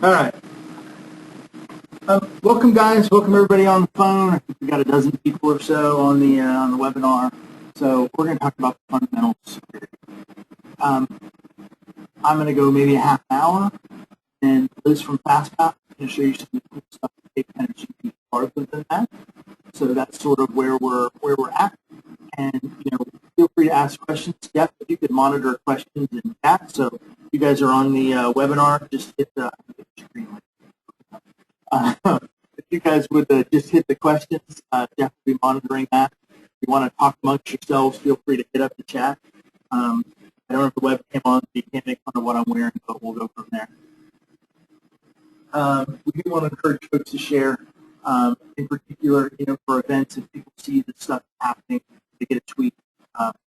All right. Welcome, guys. Welcome, everybody on the phone. I think we got a dozen people or so on the webinar. So we're going to talk about the fundamentals of security. I'm going to go maybe a half an hour, and Liz from FastPath is going to show you some of the cool stuff to take kind of GP farther than that. So that's sort of where we're at. And feel free to ask questions. Jeff, if you could monitor questions in chat. So if you guys are on the webinar, just hit the screen. If you guys would just hit the questions, Jeff will be monitoring that. If you want to talk amongst yourselves, feel free to hit up the chat. I don't know if the webcam on, so you can't make fun of what I'm wearing, but we'll go from there. We do want to encourage folks to share, in particular, for events, if people see the stuff happening, they get a tweet,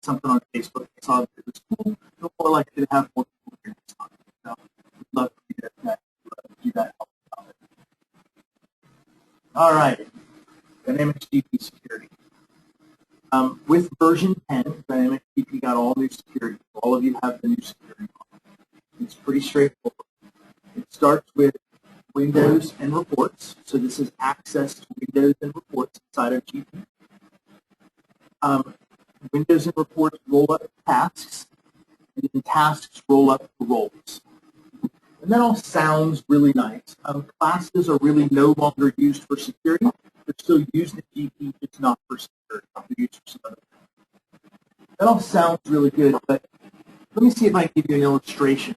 something on Facebook, they saw that it was cool, they're more likely to have more people here next time. So we'd love for you to do that. All right, Dynamics GP security. With version 10, Dynamics GP got all new security. All of you have the new security. It's pretty straightforward. It starts with Windows and reports. So this is access to Windows and reports inside of GP. Windows and reports roll up tasks, and then tasks roll up the roles. And that all sounds really nice. Classes are really no longer used for security. They're still used in GP, just not for security. They're used for some other things. That all sounds really good, but let me see if I can give you an illustration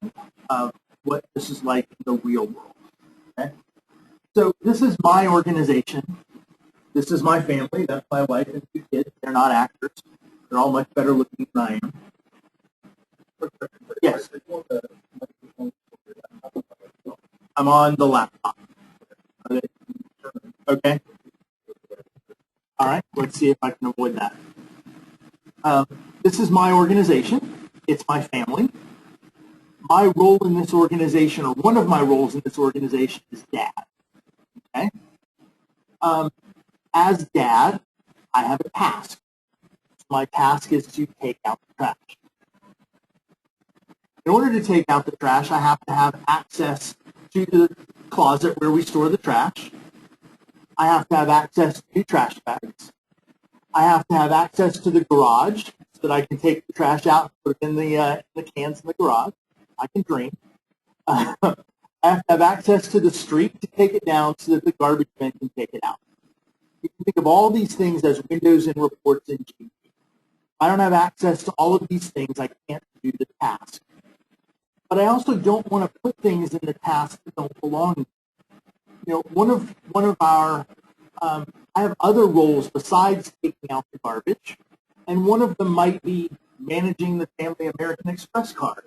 of what this is like in the real world. Okay? So this is my organization. This is my family. That's my wife and 2 kids. They're not actors. They're all much better looking than I am. Yes. I'm on the laptop. Okay. All right. Let's see if I can avoid that. This is my organization. It's my family. My role in this organization, or one of my roles in this organization, is dad. Okay. As dad, I have a task. My task is to take out the trash. In order to take out the trash, I have to have access to the closet where we store the trash. I have to have access to trash bags. I have to have access to the garage so that I can take the trash out and put it in the cans in the garage. I can drain. I have to have access to the street to take it down so that the garbage men can take it out. You can think of all these things as windows and reports in GP. If I don't have access to all of these things, I can't do the task. But I also don't want to put things in the task that don't belong. One of our, I have other roles besides taking out the garbage, and one of them might be managing the Family American Express card.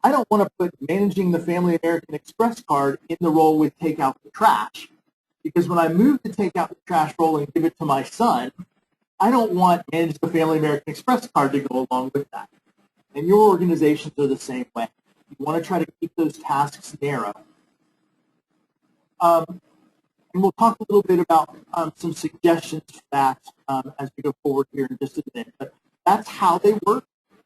I don't want to put managing the Family American Express card in the role with take out the trash, because when I move to take out the trash roll and give it to my son, I don't want manage the Family American Express card to go along with that. And your organizations are the same way. You want to try to keep those tasks narrow. And we'll talk a little bit about some suggestions for that as we go forward here in just a minute. But that's how they work,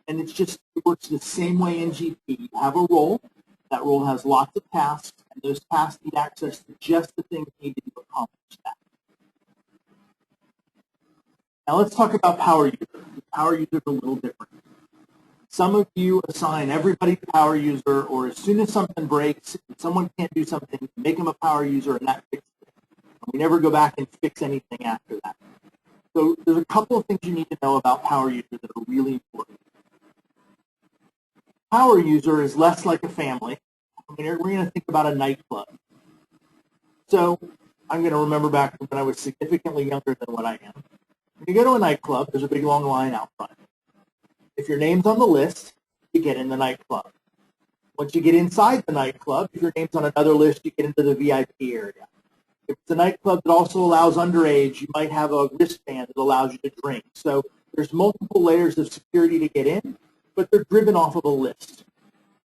and it works the same way in GP. You have a role. That role has lots of tasks, and those tasks need access to just the things needed to accomplish that. Now let's talk about power user. Power user is a little different. Some of you assign everybody to power user, or as soon as something breaks, if someone can't do something, make them a power user, and that fixes it. And we never go back and fix anything after that. So there's a couple of things you need to know about power user that are really important. Power user is less like a family. We're going to think about a nightclub. So I'm going to remember back when I was significantly younger than what I am. When you go to a nightclub, there's a big long line out front. If your name's on the list, you get in the nightclub. Once you get inside the nightclub, if your name's on another list, you get into the VIP area. If it's a nightclub that also allows underage, you might have a wristband that allows you to drink. So there's multiple layers of security to get in, but they're driven off of a list.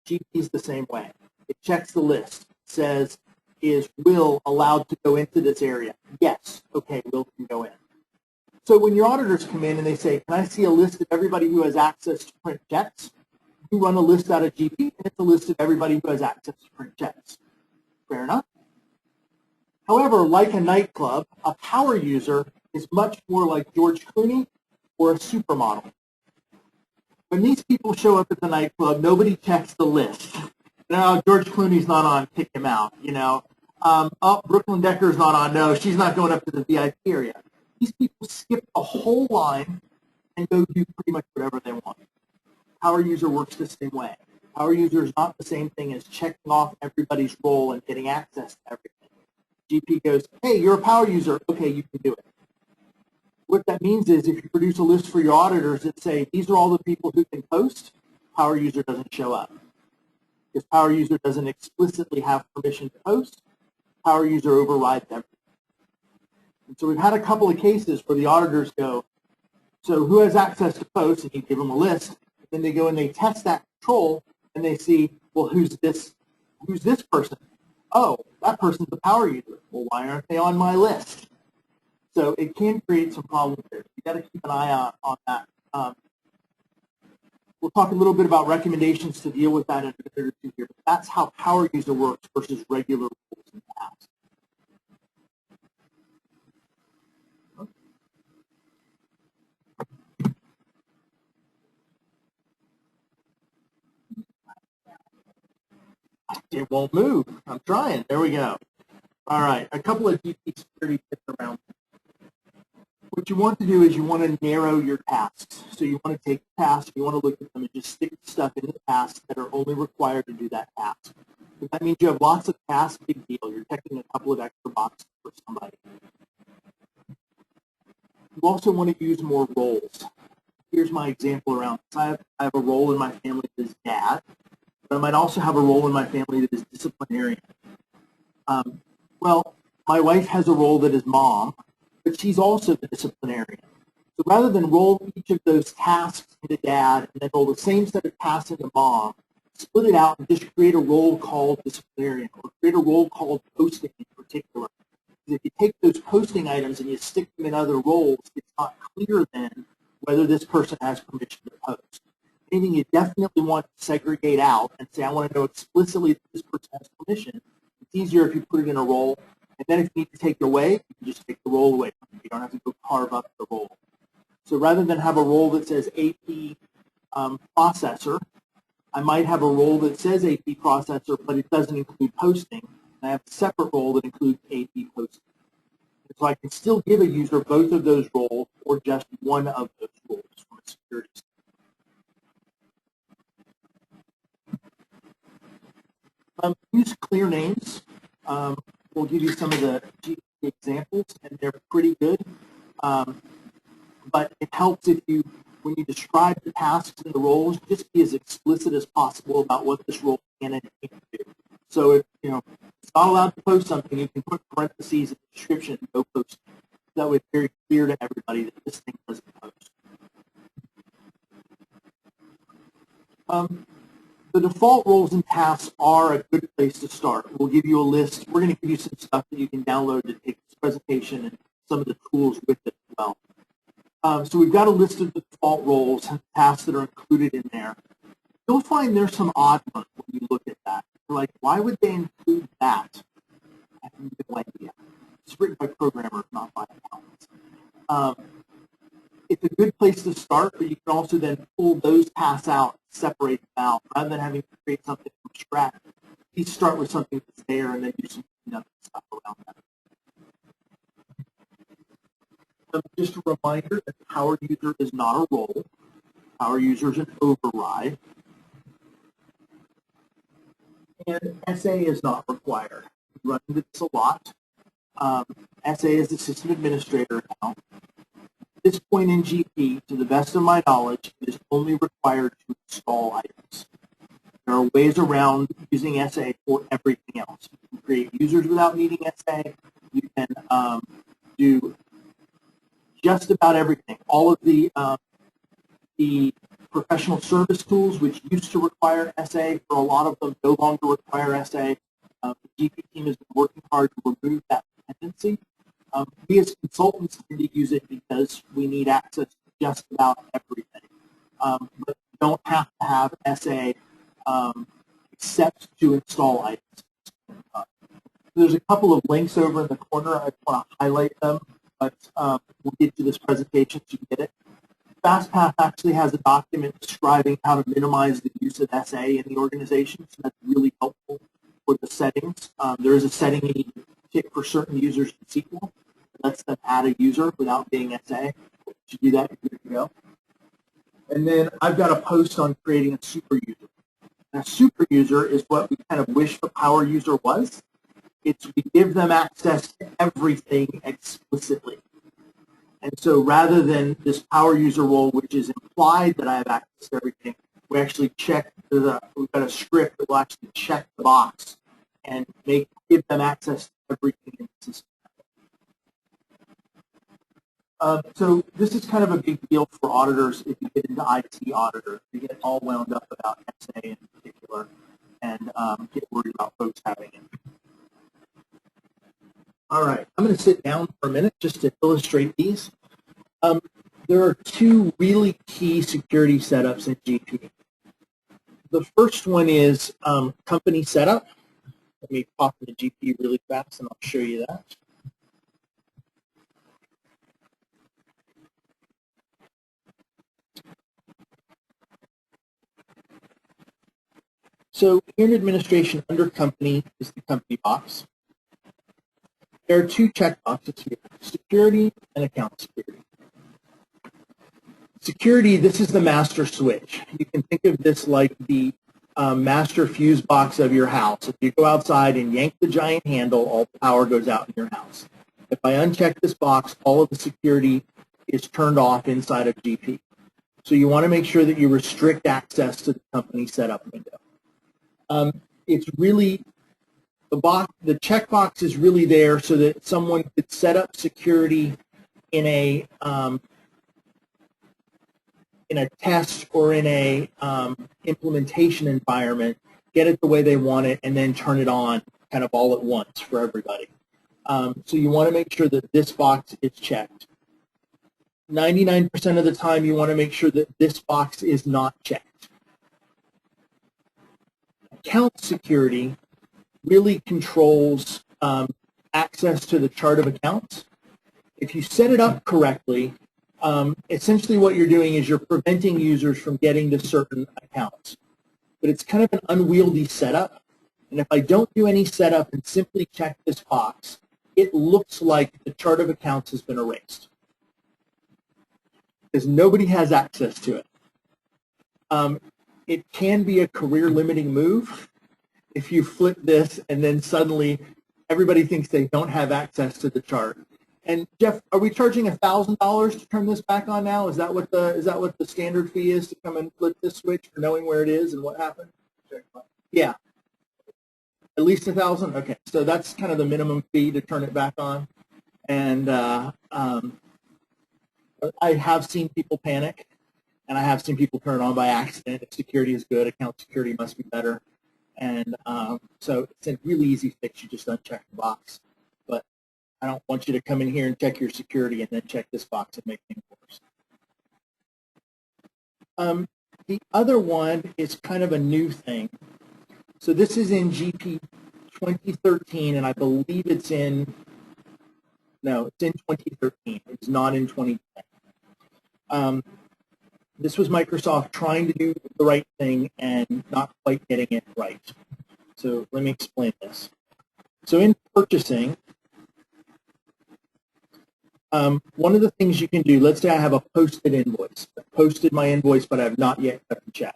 GP is the same way. It checks the list. It says, is Will allowed to go into this area? Yes. Okay, Will can go in. So when your auditors come in and they say, can I see a list of everybody who has access to print checks? You run a list out of GP, and it's a list of everybody who has access to print checks. Fair enough. However, like a nightclub, a power user is much more like George Clooney or a supermodel. When these people show up at the nightclub, nobody checks the list. No, George Clooney's not on, kick him out, you know. Oh, Brooklyn Decker's not on, no, she's not going up to the VIP area. These people skip a whole line and go do pretty much whatever they want. Power user works the same way. Power user is not the same thing as checking off everybody's role and getting access to everything. GP goes, hey, you're a power user, okay, you can do it. What that means is if you produce a list for your auditors that say, these are all the people who can post, power user doesn't show up. Because power user doesn't explicitly have permission to post, power user overrides everything. And so we've had a couple of cases where the auditors go, so who has access to post? And you give them a list. Then they go and they test that control, and they see, well, who's this person? Oh, that person's a power user. Well, why aren't they on my list? So it can create some problems there. You got to keep an eye out on that. We'll talk a little bit about recommendations to deal with that in a minute or two here. But that's how power user works versus regular rules and tasks. It won't move. I'm trying. There we go. All right. A couple of GP security tips around. What you want to do is you want to narrow your tasks. So you want to take tasks, you want to look at them and just stick stuff in the tasks that are only required to do that task. If that means you have lots of tasks, big deal. You're checking a couple of extra boxes for somebody. You also want to use more roles. Here's my example around this. I have a role in my family that is dad, but I might also have a role in my family that is disciplinarian. Well, my wife has a role that is mom, but she's also the disciplinarian. So rather than roll each of those tasks into dad and then roll the same set of tasks into mom, split it out and just create a role called disciplinarian or create a role called posting in particular. Because if you take those posting items and you stick them in other roles, it's not clear then whether this person has permission to post. Anything you definitely want to segregate out and say, I want to know explicitly that this person has permission. It's easier if you put it in a role. And then if you need to take it away, you can just take the role away from it. You don't have to go carve up the role. So rather than have a role that says AP processor, I might have a role that says AP processor, but it doesn't include posting. And I have a separate role that includes AP posting. And so I can still give a user both of those roles or just one of those roles from a security standpoint. Use clear names. We'll give you some of the examples, and they're pretty good. But it helps if you, when you describe the tasks and the roles, just be as explicit as possible about what this role can and can't do. So if it's not allowed to post something, you can put parentheses in the description and go post it. That way it's very clear to everybody that this thing doesn't post. The default roles and tasks are a good place to start. We'll give you a list. We're going to give you some stuff that you can download to take this presentation and some of the tools with it as well. So we've got a list of the default roles and tasks that are included in there. You'll find there's some odd ones when you look at that. You're like, why would they include that? I have no idea. It's written by programmers, not by accountants. It's a good place to start, but you can also then pull those tasks out, separate them out, rather than having to create something from scratch. You start with something that's there and then do some stuff around that. Just a reminder that power user is not a role. Power user is an override. And SA is not required. We run into this a lot. SA is the system administrator account. At this point in GP, to the best of my knowledge, it is only required to install items. There are ways around using SA for everything else. You can create users without needing SA. You can do just about everything. All of the professional service tools, which used to require SA, for a lot of them no longer require SA. The GP team has been working hard to remove that dependency. We as consultants tend to use it because we need access to just about everything. But you don't have to have SA except to install items. There's a couple of links over in the corner. I want to highlight them, but we'll get to this presentation so you get it. FastPath actually has a document describing how to minimize the use of SA in the organization, so that's really helpful for the settings. There is a setting you need to pick for certain users in SQL that lets them add a user without being SA. If you do that, you're good to go. And then I've got a post on creating a super user. And a super user is what we kind of wish the power user was. It's we give them access to everything explicitly. And so rather than this power user role, which is implied that I have access to everything, we actually check we've got a script that will actually check the box and give them access to everything in the system. So this is kind of a big deal for auditors if you get into IT auditor. You get all wound up about SA in particular and get worried about folks having it. All right, I'm going to sit down for a minute just to illustrate these. There are two really key security setups in GP. The first one is company setup. Let me pop into GP really fast and I'll show you that. So here in administration, under company is the company box. There are two checkboxes here, security and account security. Security, this is the master switch. You can think of this like the master fuse box of your house. If you go outside and yank the giant handle, all the power goes out in your house. If I uncheck this box, all of the security is turned off inside of GP. So you want to make sure that you restrict access to the company setup window. It's really, the checkbox is really there so that someone could set up security in a test or in a implementation environment, get it the way they want it, and then turn it on kind of all at once for everybody. So you want to make sure that this box is checked. 99% of the time, you want to make sure that this box is not checked. Account security really controls access to the chart of accounts. If you set it up correctly, essentially what you're doing is you're preventing users from getting to certain accounts. But it's kind of an unwieldy setup. And if I don't do any setup and simply check this box, it looks like the chart of accounts has been erased, because nobody has access to it. It can be a career-limiting move if you flip this and then suddenly everybody thinks they don't have access to the chart. And Jeff, are we charging $1,000 to turn this back on now? Is that what the standard fee is to come and flip this switch for knowing where it is and what happened? Yeah, at least $1,000. Okay, so that's kind of the minimum fee to turn it back on. And I have seen people panic. And I have seen people turn it on by accident. If security is good, account security must be better. And so it's a really easy fix. You just uncheck the box. But I don't want you to come in here and check your security and then check this box and make things worse. The other one is kind of a new thing. So this is in GP 2013, and I believe it's in, no, it's in 2013. It's not in 2010. This was Microsoft trying to do the right thing and not quite getting it right. So let me explain this. So in purchasing, one of the things you can do, let's say I have a posted invoice. I posted my invoice, but I have not yet cut the check.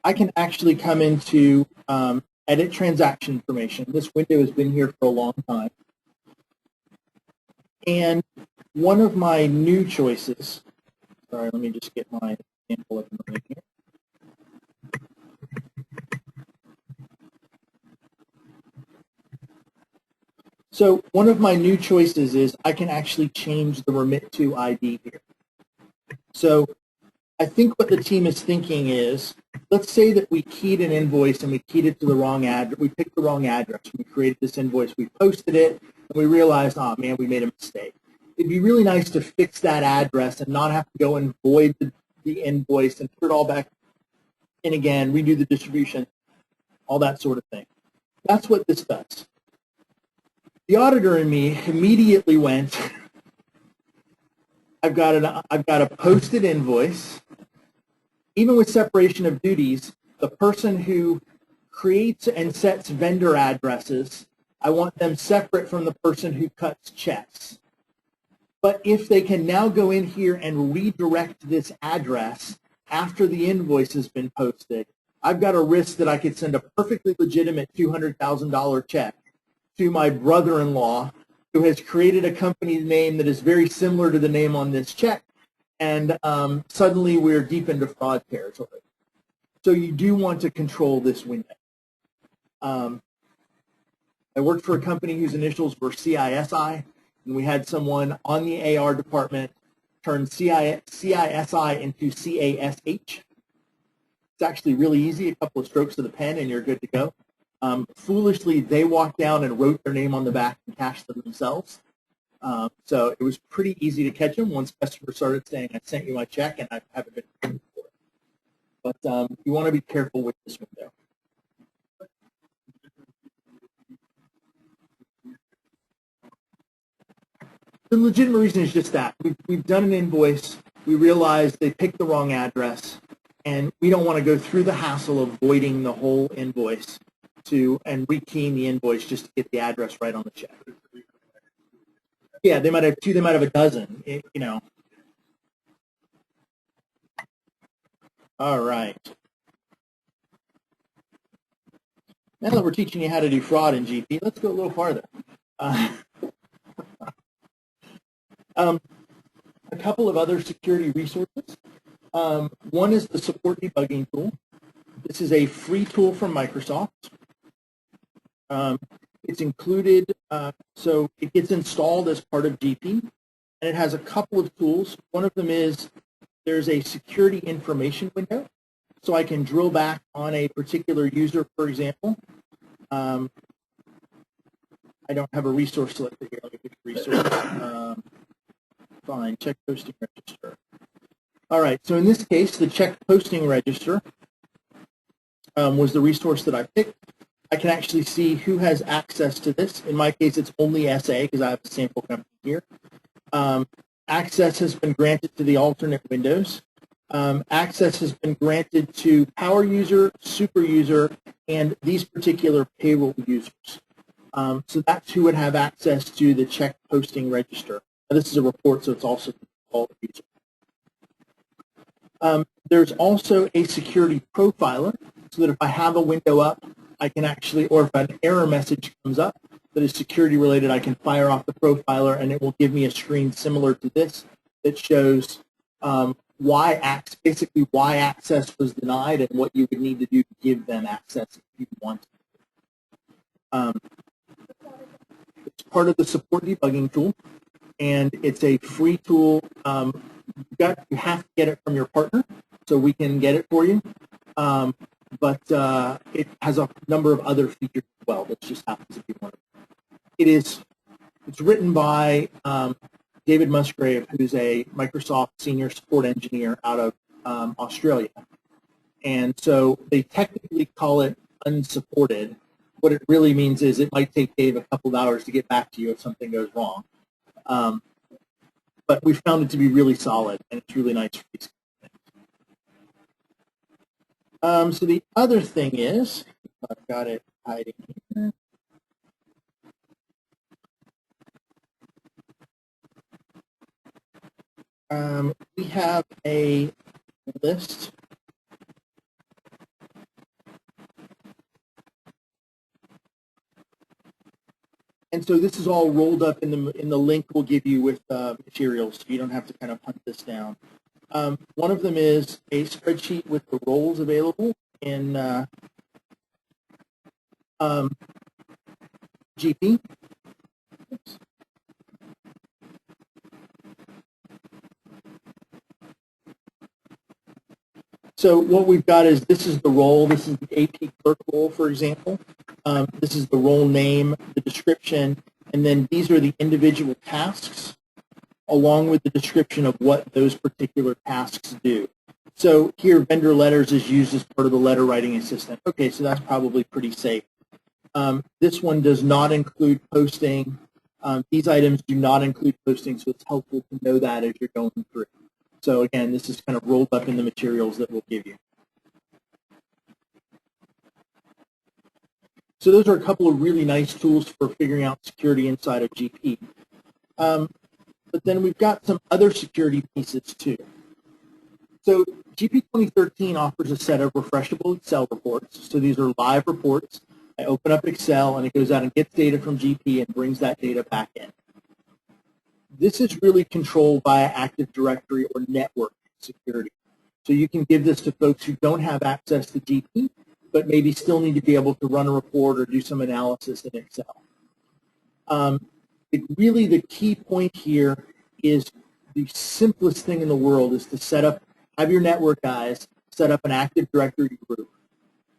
I can actually come into edit transaction information. This window has been here for a long time. And one of my new choices, sorry, let me just get my example up and running here. So one of my new choices is I can actually change the remit to ID here. So I think what the team is thinking is, let's say that we keyed an invoice and we keyed it to the wrong address. We picked the wrong address. We created this invoice. We posted it, and we realized, oh man, we made a mistake. It'd be really nice to fix that address and not have to go and void the invoice and put it all back in again, redo the distribution, all that sort of thing. That's what this does. The auditor in me immediately went, I've got a posted invoice. Even with separation of duties, the person who creates and sets vendor addresses, I want them separate from the person who cuts checks. But if they can now go in here and redirect this address after the invoice has been posted, I've got a risk that I could send a perfectly legitimate $200,000 check to my brother-in-law who has created a company name that is very similar to the name on this check, and suddenly we're deep into fraud territory. So you do want to control this window. I worked for a company whose initials were CISI, and we had someone on the AR department turn CISI into CASH. It's actually really easy, a couple of strokes of the pen and you're good to go. Foolishly, they walked down and wrote their name on the back and cashed them themselves. So it was pretty easy to catch them once customers started saying, I sent you my check and I haven't been paid for it. But you want to be careful with this window. The legitimate reason is just that. We've done an invoice. We realized they picked the wrong address, and we don't want to go through the hassle of voiding the whole invoice and rekeying the invoice just to get the address right on the check. Yeah, they might have two, they might have a dozen, you know. All right. Now that we're teaching you how to do fraud in GP, let's go a little farther. A couple of other security resources. One is the support debugging tool. This is a free tool from Microsoft. It's included, so it gets installed as part of GP, and it has a couple of tools. One of them is there's a security information window, so I can drill back on a particular user, for example. I don't have a resource selected here. Let me pick a resource. Fine, check posting register. All right, so in this case, the check posting register was the resource that I picked. I can actually see who has access to this. In my case, it's only SA because I have a sample company here. Access has been granted to the alternate windows. Access has been granted to power user, super user, and these particular payroll users. So that's who would have access to the check posting register. Now, this is a report, so it's also all the users. There's also a security profiler, so that if I have a window up, I can actually, or if an error message comes up that is security related, I can fire off the profiler and it will give me a screen similar to this that shows basically why access was denied and what you would need to do to give them access if you want. It's part of the support debugging tool, and it's a free tool. You have to get it from your partner, so we can get it for you. But it has a number of other features as well. That just happens to be one of them. It's written by David Musgrave, who's a Microsoft senior support engineer out of Australia. And so they technically call it unsupported. What it really means is it might take Dave a couple of hours to get back to you if something goes wrong. But we found it to be really solid, and it's really nice for these things. So the other thing is, I've got it hiding here. We have a list. And so this is all rolled up in the link we'll give you with materials, so you don't have to kind of hunt this down. One of them is a spreadsheet with the roles available in GP. Oops. So what we've got is this is the role. This is the AP clerk role, for example. This is the role name, the description, and then these are the individual tasks along with the description of what those particular tasks do. So here, vendor letters is used as part of the letter writing assistant. Okay, so that's probably pretty safe. This one does not include posting These items do not include posting, so it's helpful to know that as you're going through. So again, this is kind of rolled up in the materials that we'll give you. So those are a couple of really nice tools for figuring out security inside of GP. But then we've got some other security pieces too. So GP 2013 offers a set of refreshable Excel reports. So these are live reports. I open up Excel and it goes out and gets data from GP and brings that data back in. This is really controlled by Active Directory or network security. So you can give this to folks who don't have access to GP, but maybe still need to be able to run a report or do some analysis in Excel. Really the key point here is the simplest thing in the world is to set up, have your network guys set up an Active Directory group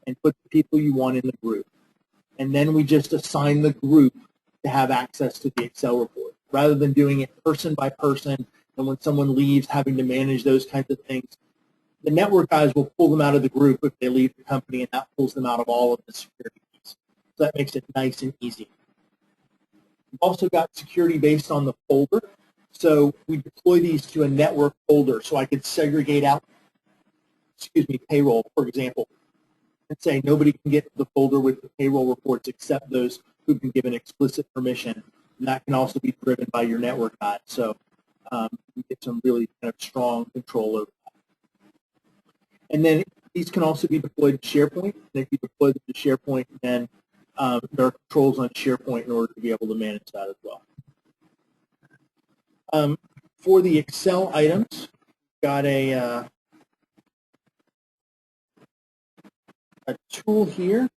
and put the people you want in the group. And then we just assign the group to have access to the Excel report, rather than doing it person by person, and when someone leaves, having to manage those kinds of things. The network guys will pull them out of the group if they leave the company, and that pulls them out of all of the security keys. So that makes it nice and easy. We've also got security based on the folder. So we deploy these to a network folder, so I could segregate out, payroll, for example, and say nobody can get to the folder with the payroll reports except those who've been given explicit permission. And that can also be driven by your network guys. So you get some really kind of strong control over that. And then these can also be deployed to SharePoint. And if you deploy them to SharePoint, then there are controls on SharePoint in order to be able to manage that as well. For the Excel items, got a tool here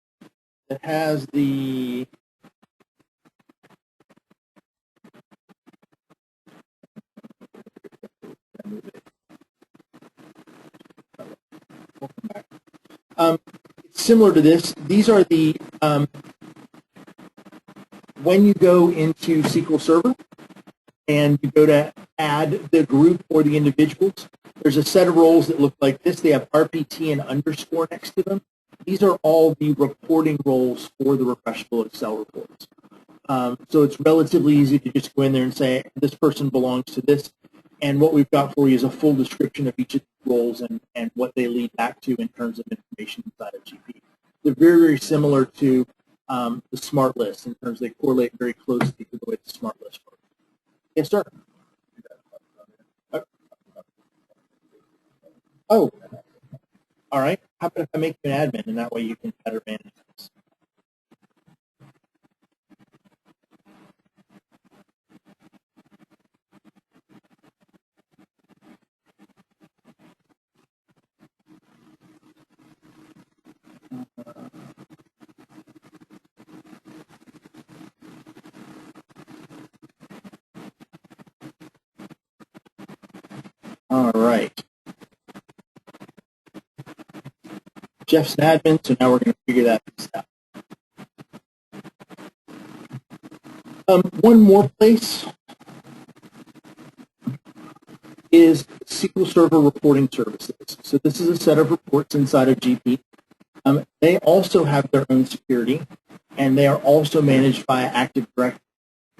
that has the it's similar to this. These are the when you go into SQL Server and you go to add the group or the individuals, there's a set of roles that look like this. They have RPT and underscore next to them. These are all the reporting roles for the refreshable Excel reports. So it's relatively easy to just go in there and say, this person belongs to this. And what we've got for you is a full description of each of the roles and what they lead back to in terms of information inside of GP. They're very, very similar to the smart list in terms they correlate very closely to the way the smart list works. Yes, sir. Oh, all right. How about if I make you an admin, and that way you can better manage this? All right. Jeff's an admin, so now we're going to figure that piece out. One more place is SQL Server reporting services. So this is a set of reports inside of GP. They also have their own security, and they are also managed by Active Directory.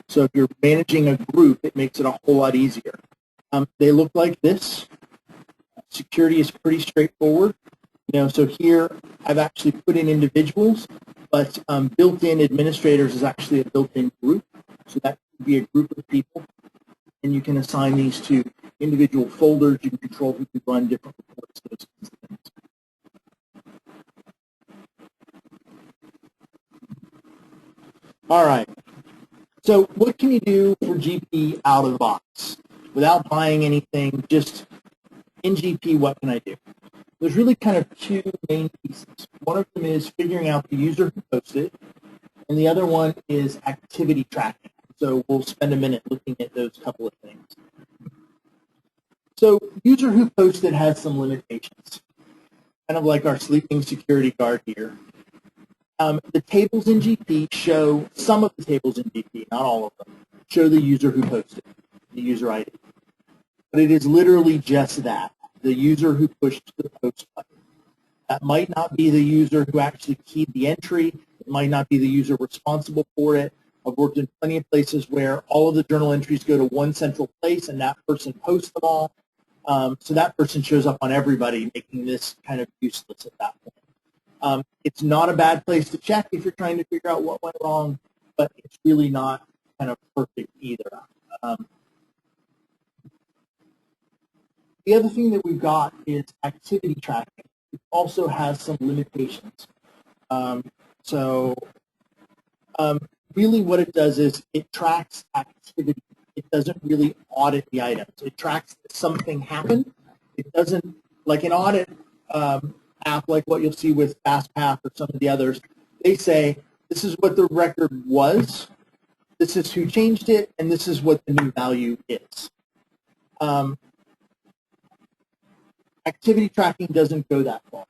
So if you're managing a group, it makes it a whole lot easier. They look like this. Security is pretty straightforward. So here I've actually put in individuals, but built-in administrators is actually a built-in group. So that could be a group of people, and you can assign these to individual folders. You can control who can run different reports, those kinds of things. All right. So what can you do for GP out of the box without buying anything? Just in GP, what can I do? There's really kind of two main pieces. One of them is figuring out the user who posted, and the other one is activity tracking. So we'll spend a minute looking at those couple of things. So user who posted has some limitations, kind of like our sleeping security guard here. The tables in GP show, some of the tables in GP, not all of them, show the user who posted, the user ID. But it is literally just that, the user who pushed the post button. That might not be the user who actually keyed the entry. It might not be the user responsible for it. I've worked in plenty of places where all of the journal entries go to one central place and that person posts them all. So that person shows up on everybody, making this kind of useless at that point. It's not a bad place to check if you're trying to figure out what went wrong, but it's really not kind of perfect either. The other thing that we've got is activity tracking. It also has some limitations. Really what it does is it tracks activity. It doesn't really audit the items. It tracks that something happened. It doesn't, like an audit app like what you'll see with FastPath or some of the others, they say, this is what the record was, this is who changed it, and this is what the new value is. Activity tracking doesn't go that far.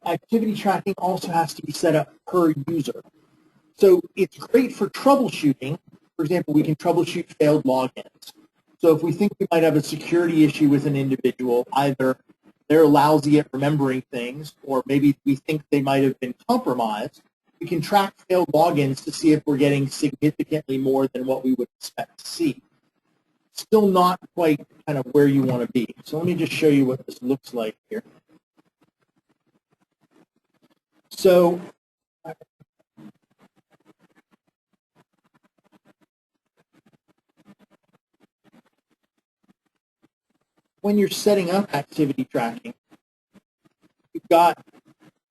Activity tracking also has to be set up per user. So it's great for troubleshooting. For example, we can troubleshoot failed logins. So if we think we might have a security issue with an individual, either they're lousy at remembering things, or maybe we think they might have been compromised, we can track failed logins to see if we're getting significantly more than what we would expect to see. Still not quite kind of where you want to be. So let me just show you what this looks like here. So when you're setting up activity tracking, you've got,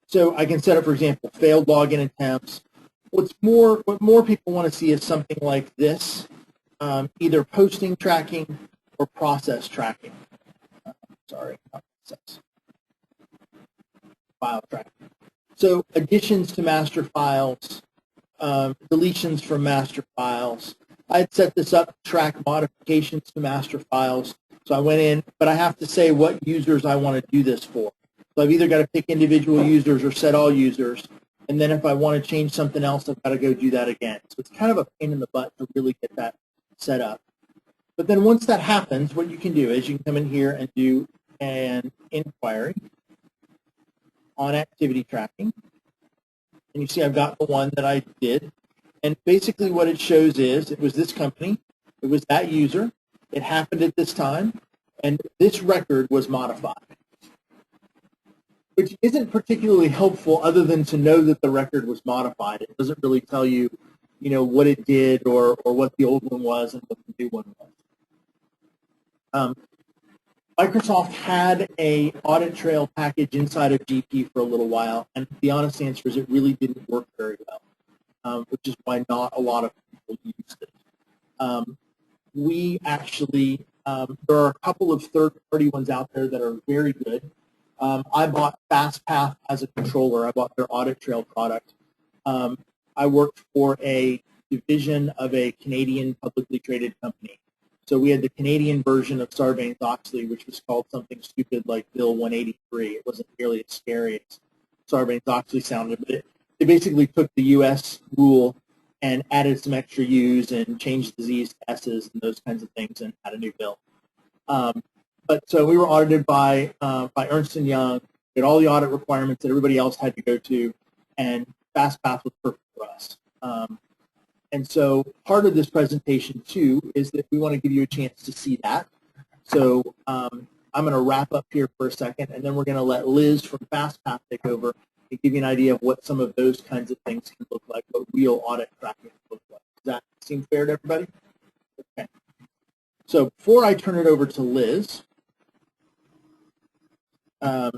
so I can set up, for example, failed login attempts. What more people want to see is something like this, either posting tracking or process tracking. Sorry, not process. File tracking. So additions to master files, deletions from master files. I'd set this up to track modifications to master files. So I went in, but I have to say what users I want to do this for. So I've either got to pick individual users or set all users. And then if I want to change something else, I've got to go do that again. So it's kind of a pain in the butt to really get that set up. But then once that happens, what you can do is you can come in here and do an inquiry on activity tracking. And you see I've got the one that I did. And basically what it shows is it was this company, it was that user, it happened at this time, and this record was modified. Which isn't particularly helpful other than to know that the record was modified. It doesn't really tell you, what it did or what the old one was and what the new one was. Microsoft had a audit trail package inside of GP for a little while, and the honest answer is it really didn't work very well, which is why not a lot of people used it. We actually, there are a couple of third-party ones out there that are very good. I bought FastPath as a controller. I bought their audit trail product. I worked for a division of a Canadian publicly traded company. So we had the Canadian version of Sarbanes-Oxley, which was called something stupid like Bill 183. It wasn't nearly as scary as Sarbanes-Oxley sounded, but they basically took the U.S. rule and added some extra U's and changed the Z's to S's and those kinds of things and had a new bill. But so we were audited by Ernst & Young, did all the audit requirements that everybody else had to go to, and FastPath was perfect for us. And so part of this presentation, too, is that we want to give you a chance to see that. So I'm going to wrap up here for a second, and then we're going to let Liz from FastPath take over and give you an idea of what some of those kinds of things can look like, what real audit tracking looks like. Does that seem fair to everybody? Okay. So before I turn it over to Liz, I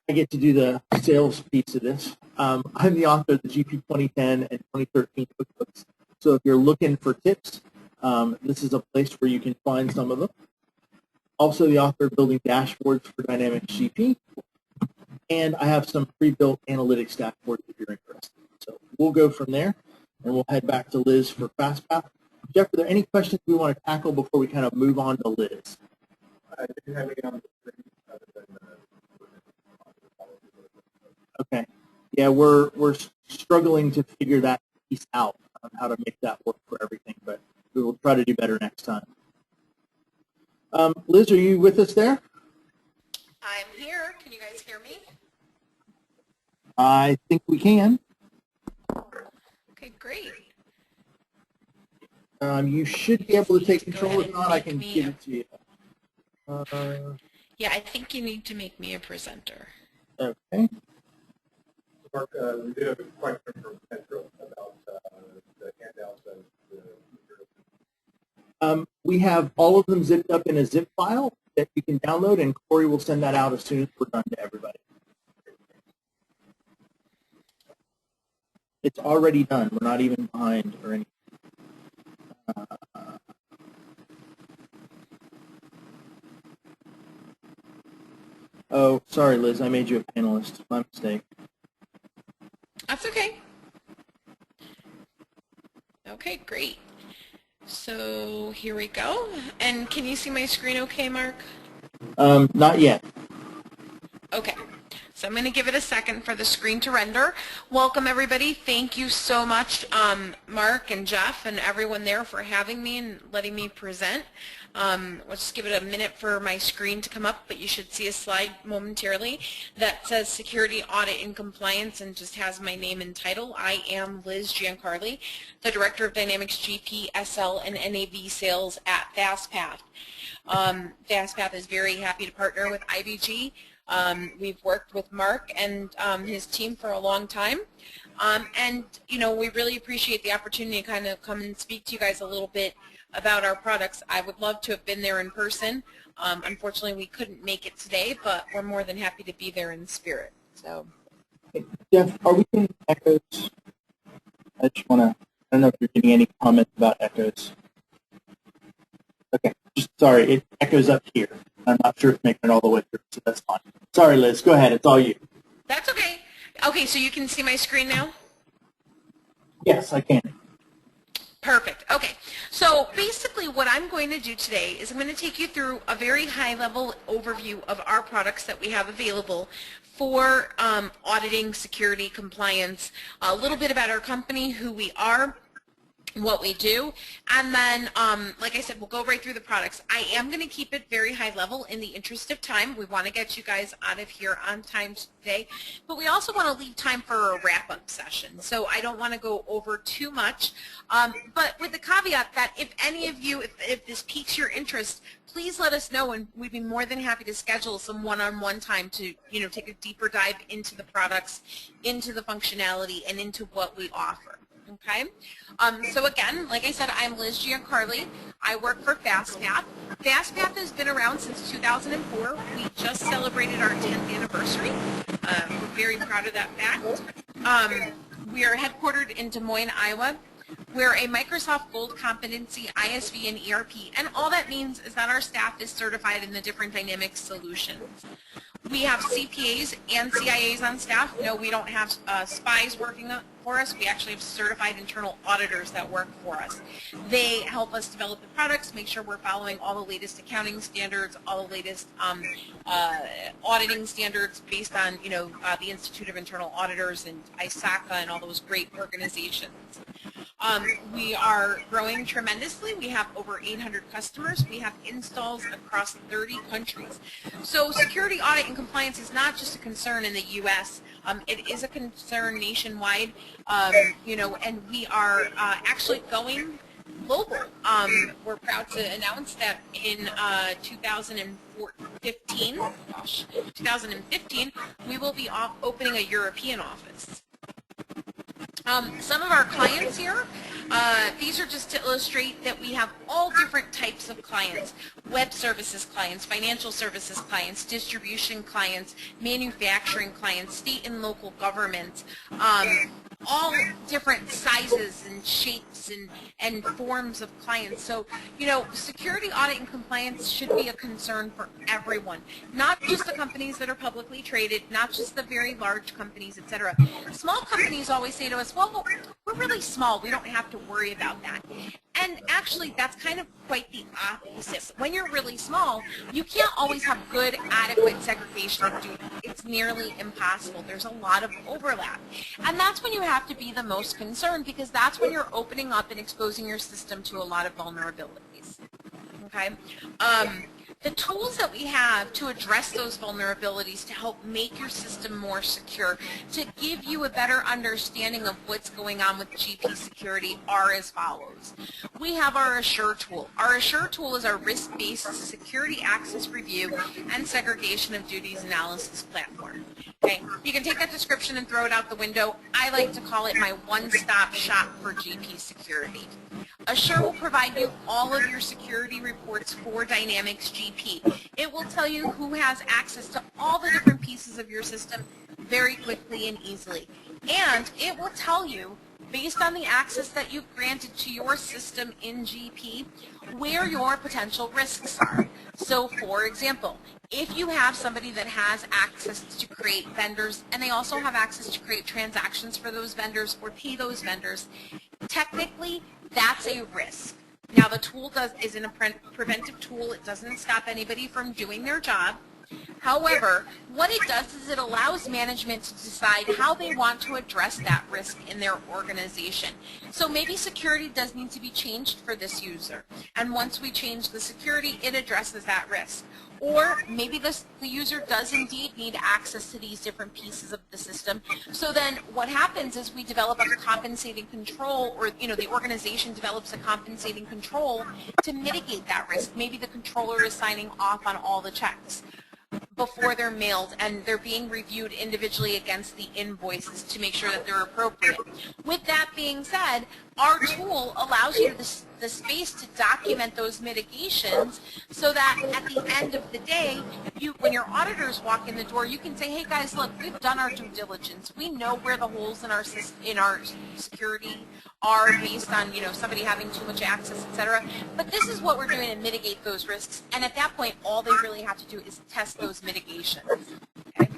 get to do the sales piece of this. I'm the author of the GP 2010 and 2013 cookbooks. So if you're looking for tips, this is a place where you can find some of them. Also the author of Building Dashboards for Dynamics GP. And I have some pre-built analytics dashboards if you're interested. So we'll go from there, and we'll head back to Liz for FastPath. Jeff, are there any questions we want to tackle before we kind of move on to Liz? Okay. Yeah, we're struggling to figure that piece out on how to make that work for everything, but we will try to do better next time. Liz, are you with us there? I'm here. Can you guys hear me? I think we can. great. You should be able to take control. If not, I can me give it to you. Yeah, I think you need to make me a presenter. Okay. Mark, we did have a question from Central about the handouts and the We have all of them zipped up in a zip file that you can download, and Corey will send that out as soon as we're done to everybody. It's already done. We're not even behind or anything. Oh, sorry, Liz. I made you a panelist. My mistake. That's okay. Okay, great. So here we go. And can you see my screen okay, Mark? Not yet. Okay. So I'm going to give it a second for the screen to render. Welcome, everybody. Thank you so much, Mark and Jeff and everyone there for having me and letting me present. Let's just give it a minute for my screen to come up, but you should see a slide momentarily that says Security, Audit, and Compliance and just has my name and title. I am Liz Giancarli, the Director of Dynamics GP, SL, and NAV Sales at FastPath. FastPath is very happy to partner with IBG. We've worked with Mark and his team for a long time, and we really appreciate the opportunity to kind of come and speak to you guys a little bit about our products. I would love to have been there in person. Unfortunately, we couldn't make it today, but we're more than happy to be there in spirit. So, Hey, Jeff, are we getting echoes? I don't know if you're getting any comments about echoes. Okay, sorry, it echoes up here. I'm not sure if making it all the way through, so that's fine. Sorry, Liz, go ahead. It's all you. that's okay. Okay, so you can see my screen now? Yes, I can. Perfect. Okay. So basically what I'm going to do today is I'm going to take you through a very high-level overview of our products that we have available for auditing, security, compliance, a little bit about our company, who we are, what we do, and then like I said, we'll go right through the products. I am going to keep it very high level in the interest of time. We want to get you guys out of here on time today, but we also want to leave time for a wrap-up session, so I don't want to go over too much, but with the caveat that if any of you, if this piques your interest, please let us know, and we'd be more than happy to schedule some one-on-one time to take a deeper dive into the products, into the functionality, and into what we offer. Okay, so again, like I said, I'm Liz Giancarli. I work for FastPath. FastPath has been around since 2004. We just celebrated our 10th anniversary. We're very proud of that fact. We are headquartered in Des Moines, Iowa. We're a Microsoft Gold Competency, ISV, and ERP, and all that means is that our staff is certified in the different Dynamics solutions. We have CPAs and CIAs on staff. No, we don't have spies working for us. We actually have certified internal auditors that work for us. They help us develop the products, make sure we're following all the latest accounting standards, all the latest auditing standards based on, the Institute of Internal Auditors and ISACA and all those great organizations. We are growing tremendously. We have over 800 customers. We have installs across 30 countries. So security, audit, and compliance is not just a concern in the U.S. It is a concern nationwide, and we are actually going global. We're proud to announce that in 2015, we will be opening a European office. Some of our clients here, these are just to illustrate that we have all different types of clients: web services clients, financial services clients, distribution clients, manufacturing clients, state and local governments, all different sizes and shapes and forms of clients. So, security, audit, and compliance should be a concern for everyone, not just the companies that are publicly traded, not just the very large companies, etc. Small companies always say to us, well, we're really small, we don't have to worry about that. And actually, that's kind of quite the opposite. When you're really small, you can't always have good, adequate segregation of duty. It's nearly impossible. There's a lot of overlap. And that's when you have to be the most concerned, because that's when you're opening up and exposing your system to a lot of vulnerabilities. Okay? The tools that we have to address those vulnerabilities to help make your system more secure, to give you a better understanding of what's going on with GP security are as follows. We have our Assure tool. Our Assure tool is our risk-based security access review and segregation of duties analysis platform. Okay, you can take that description and throw it out the window. I like to call it my one-stop shop for GP security. Assure will provide you all of your security reports for Dynamics GP. It will tell you who has access to all the different pieces of your system very quickly and easily. And it will tell you, based on the access that you've granted to your system in GP, where your potential risks are. So for example, if you have somebody that has access to create vendors and they also have access to create transactions for those vendors or pay those vendors, technically that's a risk. Now the tool is a preventive tool. It doesn't stop anybody from doing their job. However, what it does is it allows management to decide how they want to address that risk in their organization. So maybe security does need to be changed for this user. And once we change the security, it addresses that risk. Or maybe the user does indeed need access to these different pieces of the system. So then what happens is we develop a compensating control, or the organization develops a compensating control to mitigate that risk. Maybe the controller is signing off on all the checks before they're mailed, and they're being reviewed individually against the invoices to make sure that they're appropriate. With that being said, our tool allows you the space to document those mitigations so that at the end of the day, when your auditors walk in the door, you can say, hey guys, look, we've done our due diligence. We know where the holes in our security are based on somebody having too much access, etc. But this is what we're doing to mitigate those risks. And at that point, all they really have to do is test those mitigations. Okay?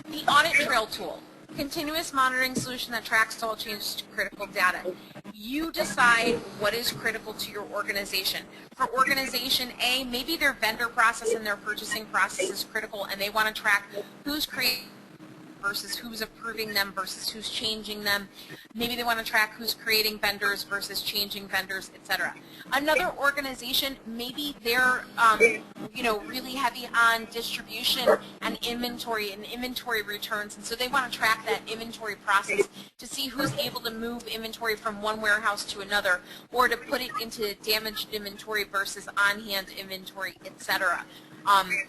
The audit trail tool, continuous monitoring solution that tracks all changes to critical data. You decide what is critical to your organization. For organization A, maybe their vendor process and their purchasing process is critical, and they want to track who's creating versus who's approving them versus who's changing them. Maybe they want to track who's creating vendors versus changing vendors, etc. Another organization, maybe they're really heavy on distribution and inventory returns, and so they want to track that inventory process to see who's able to move inventory from one warehouse to another, or to put it into damaged inventory versus on-hand inventory, etc.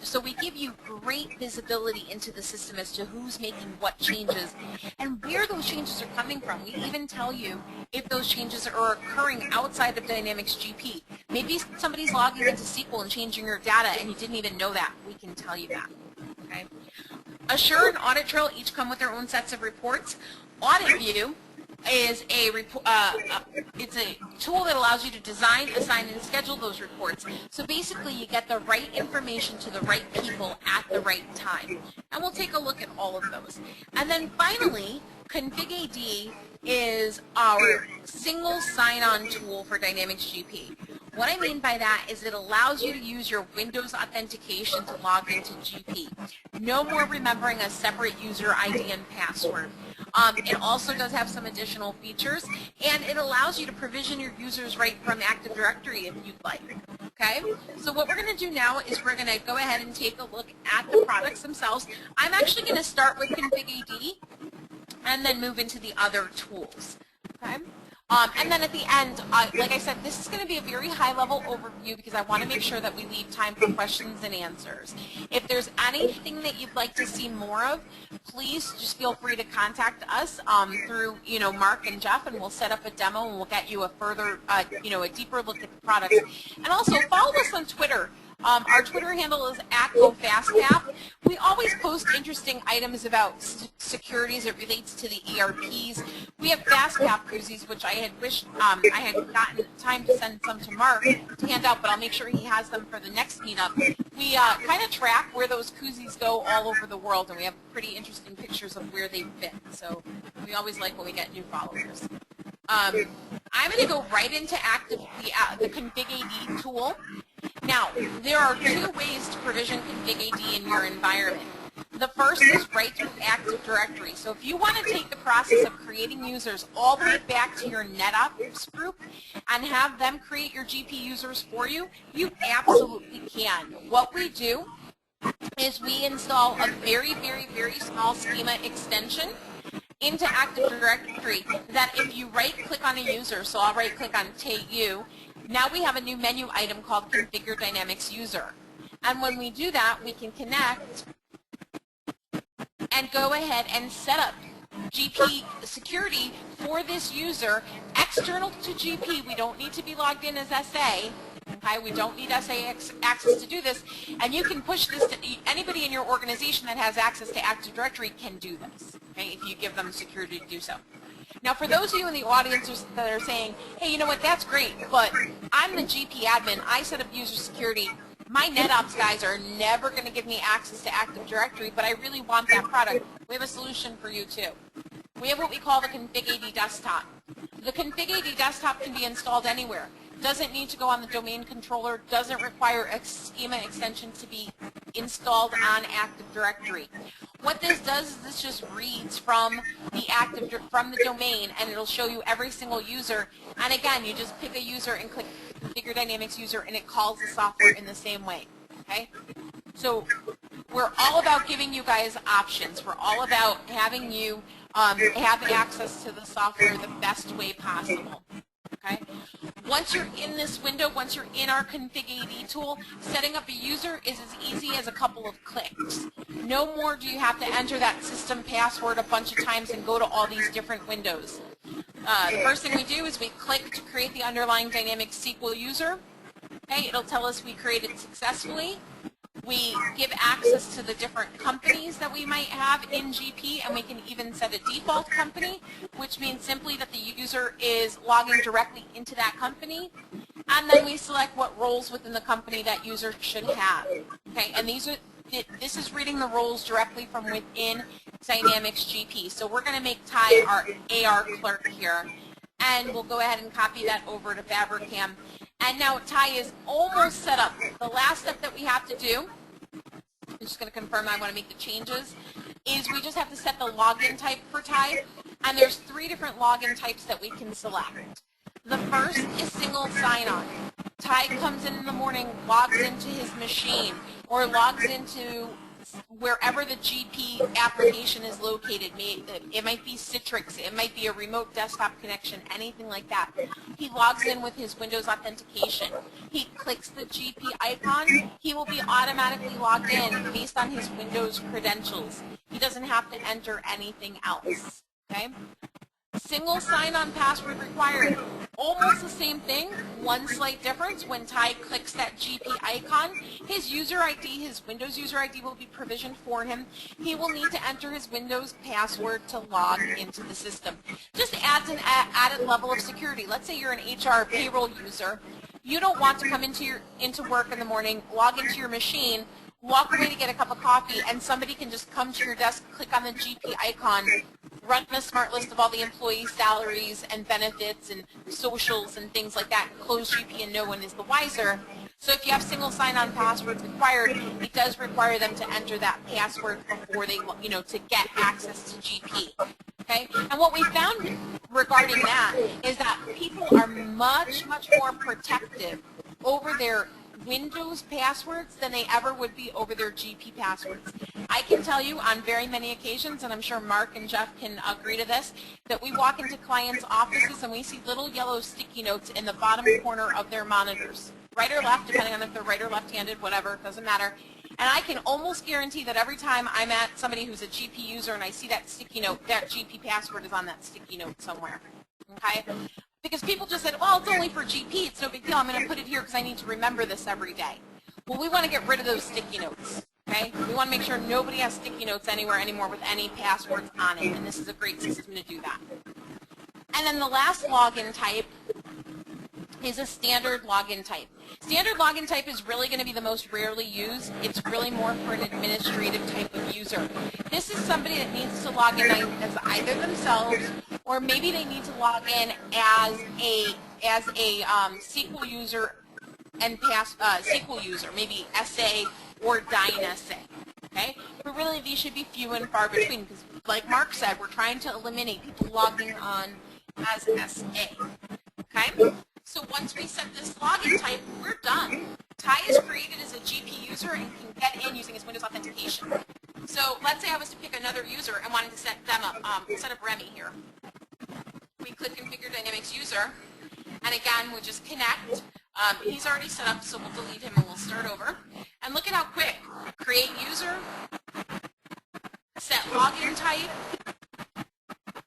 So we give you great visibility into the system as to who's making what changes and where those changes are coming from. We even tell you if those changes are occurring outside of Dynamics GP. Maybe somebody's logging into SQL and changing your data and you didn't even know that. We can tell you that. Okay? Assure and Audit Trail each come with their own sets of reports. Audit View is it's a tool that allows you to design, assign, and schedule those reports. So basically you get the right information to the right people at the right time. And we'll take a look at all of those. And then finally, Config AD is our single sign-on tool for Dynamics GP. What I mean by that is it allows you to use your Windows authentication to log into GP. No more remembering a separate user ID and password. It also does have some additional features, and it allows you to provision your users right from Active Directory if you'd like. Okay? So what we're going to do now is we're going to go ahead and take a look at the products themselves. I'm actually going to start with Config AD and then move into the other tools. Okay? And then at the end, like I said, this is going to be a very high-level overview because I want to make sure that we leave time for questions and answers. If there's anything that you'd like to see more of, please just feel free to contact us through, Mark and Jeff, and we'll set up a demo and we'll get you a further, a deeper look at the products. And also follow us on Twitter. Our Twitter handle is @GoFastCap. We always post interesting items about security as it relates to the ERPs. We have FastCap koozies, which I had wished I had gotten time to send some to Mark to hand out, but I'll make sure he has them for the next meetup. We kind of track where those koozies go all over the world, and we have pretty interesting pictures of where they've been. So we always like when we get new followers. I'm going to go right into the Config AD tool. Now, there are two ways to provision Config AD in your environment. The first is right through Active Directory. So if you want to take the process of creating users all the way back to your NetOps group and have them create your GP users for you, you absolutely can. What we do is we install a very, very, very small schema extension into Active Directory that if you right-click on a user, so I'll right-click on TU, now we have a new menu item called Configure Dynamics User. And when we do that, we can connect and go ahead and set up GP security for this user external to GP. We don't need to be logged in as SA. Okay, we don't need SA access to do this, and you can push this to anybody in your organization that has access to Active Directory can do this, okay, if you give them security to do so. Now, for those of you in the audience that are saying, hey, you know what, that's great, but I'm the GP admin, I set up user security, my NetOps guys are never going to give me access to Active Directory, but I really want that product. We have a solution for you, too. We have what we call the Config AD Desktop. The Config AD Desktop can be installed anywhere. Doesn't need to go on the domain controller, doesn't require a schema extension to be installed on Active Directory. What this does is this just reads from the domain, and it'll show you every single user. And again, you just pick a user and click Configure Dynamics User, and it calls the software in the same way. Okay? So we're all about giving you guys options. We're all about having you have access to the software the best way possible. Okay? Once you're in this window, once you're in our Config AD tool, setting up a user is as easy as a couple of clicks. No more do you have to enter that system password a bunch of times and go to all these different windows. The first thing we do is we click to create the underlying dynamic SQL user. Okay, it'll tell us we created successfully. We give access to the different companies that we might have in GP, and we can even set a default company, which means simply that the user is logging directly into that company, and then we select what roles within the company that user should have. Okay, and this is reading the roles directly from within Dynamics GP. So we're going to make Ty our AR clerk here, and we'll go ahead and copy that over to Fabricam. And now Ty is almost set up. The last step that we have to do, I'm just going to confirm I want to make the changes, is we just have to set the login type for Ty. And there's 3 different login types that we can select. The first is single sign-on. Ty comes in the morning, logs into his machine, or logs into wherever the GP application is located. It might be Citrix, it might be a remote desktop connection, anything like that. He logs in with his Windows authentication. He clicks the GP icon. He will be automatically logged in based on his Windows credentials. He doesn't have to enter anything else. Okay? Single sign-on password required. Almost the same thing, one slight difference. When Ty clicks that GP icon, his user ID, his Windows user ID will be provisioned for him. He will need to enter his Windows password to log into the system. Just adds an added level of security. Let's say you're an HR payroll user. You don't want to come into work in the morning, log into your machine, walk away to get a cup of coffee, and somebody can just come to your desk, click on the GP icon, run a smart list of all the employee salaries and benefits and socials and things like that, close GP and no one is the wiser. So if you have single sign-on passwords required, it does require them to enter that password before they, to get access to GP. Okay? And what we found regarding that is that people are much, much more protective over their Windows passwords than they ever would be over their GP passwords. I can tell you on very many occasions, and I'm sure Mark and Jeff can agree to this, that we walk into clients' offices and we see little yellow sticky notes in the bottom corner of their monitors. Right or left, depending on if they're right or left-handed, whatever, it doesn't matter. And I can almost guarantee that every time I'm at somebody who's a GP user and I see that sticky note, that GP password is on that sticky note somewhere. Okay? Because people just said, well, it's only for GP, it's no big deal, I'm going to put it here because I need to remember this every day. Well, we want to get rid of those sticky notes, okay? We want to make sure nobody has sticky notes anywhere anymore with any passwords on it, and this is a great system to do that. And then the last login type is a standard login type. Standard login type is really going to be the most rarely used. It's really more for an administrative type of user. This is somebody that needs to log in as either themselves, or maybe they need to log in as a SQL user and SQL user, maybe SA or DynSA. Okay, but really these should be few and far between because, like Mark said, we're trying to eliminate people logging on as SA. Okay, so once we set this login type, we're done. Ty is created as a GP user and can get in using his Windows authentication. So let's say I was to pick another user and wanted to set them up, set up Remy here. We click Configure Dynamics User, and again, we'll just connect. He's already set up, so we'll delete him and we'll start over. And look at how quick. Create user, set login type,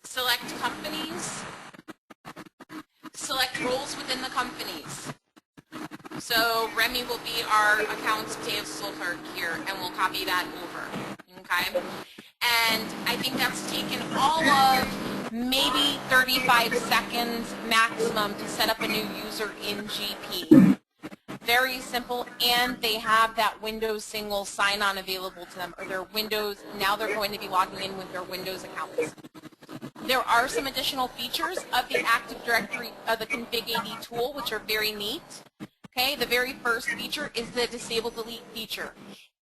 select companies, select roles within the companies. So Remy will be our accounts payable clerk here, and we'll copy that over. Okay? And I think that's taken all of maybe 35 seconds maximum to set up a new user in GP. Very simple, and they have that Windows single sign-on available to them, or their Windows, now they're going to be logging in with their Windows accounts. There are some additional features of the Active Directory, of the Config AD tool, which are very neat. Okay, the very first feature is the Disable Delete feature.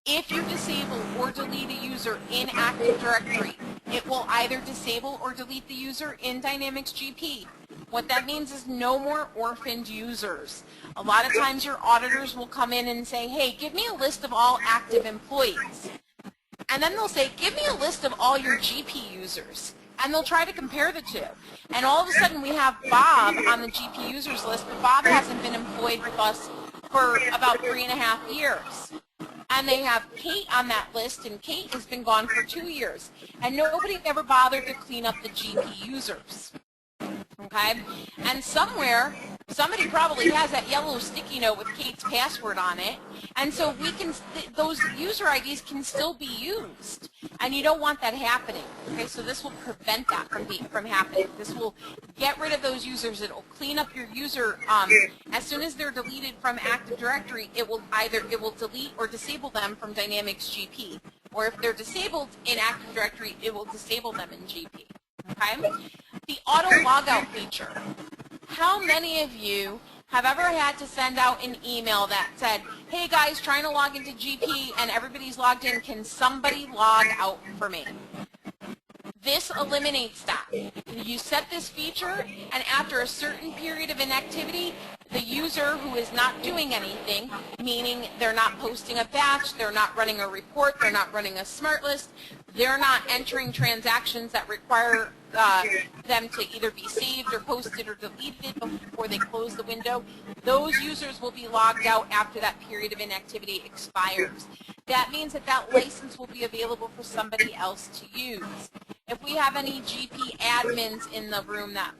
If you disable or delete a user in Active Directory, it will either disable or delete the user in Dynamics GP. What that means is no more orphaned users. A lot of times your auditors will come in and say, hey, give me a list of all active employees. And then they'll say, give me a list of all your GP users. And they'll try to compare the two. And all of a sudden we have Bob on the GP users list, but Bob hasn't been employed with us for about 3.5 years. And they have Kate on that list, and Kate has been gone for 2 years. And nobody ever bothered to clean up the GP users. Okay? And somewhere, somebody probably has that yellow sticky note with Kate's password on it. And so we can, those user IDs can still be used. And you don't want that happening. Okay, so this will prevent that from happening. This will get rid of those users. It will clean up your user. As soon as they're deleted from Active Directory, it will delete or disable them from Dynamics GP. Or if they're disabled in Active Directory, it will disable them in GP. Okay? The auto logout feature. How many of you have ever had to send out an email that said, hey guys, trying to log into GP and everybody's logged in, can somebody log out for me? This eliminates that. You set this feature, and after a certain period of inactivity, the user who is not doing anything, meaning they're not posting a batch, they're not running a report, they're not running a smart list, they're not entering transactions that require them to either be saved or posted or deleted before they close the window, those users will be logged out after that period of inactivity expires. That means that that license will be available for somebody else to use. If we have any GP admins in the room that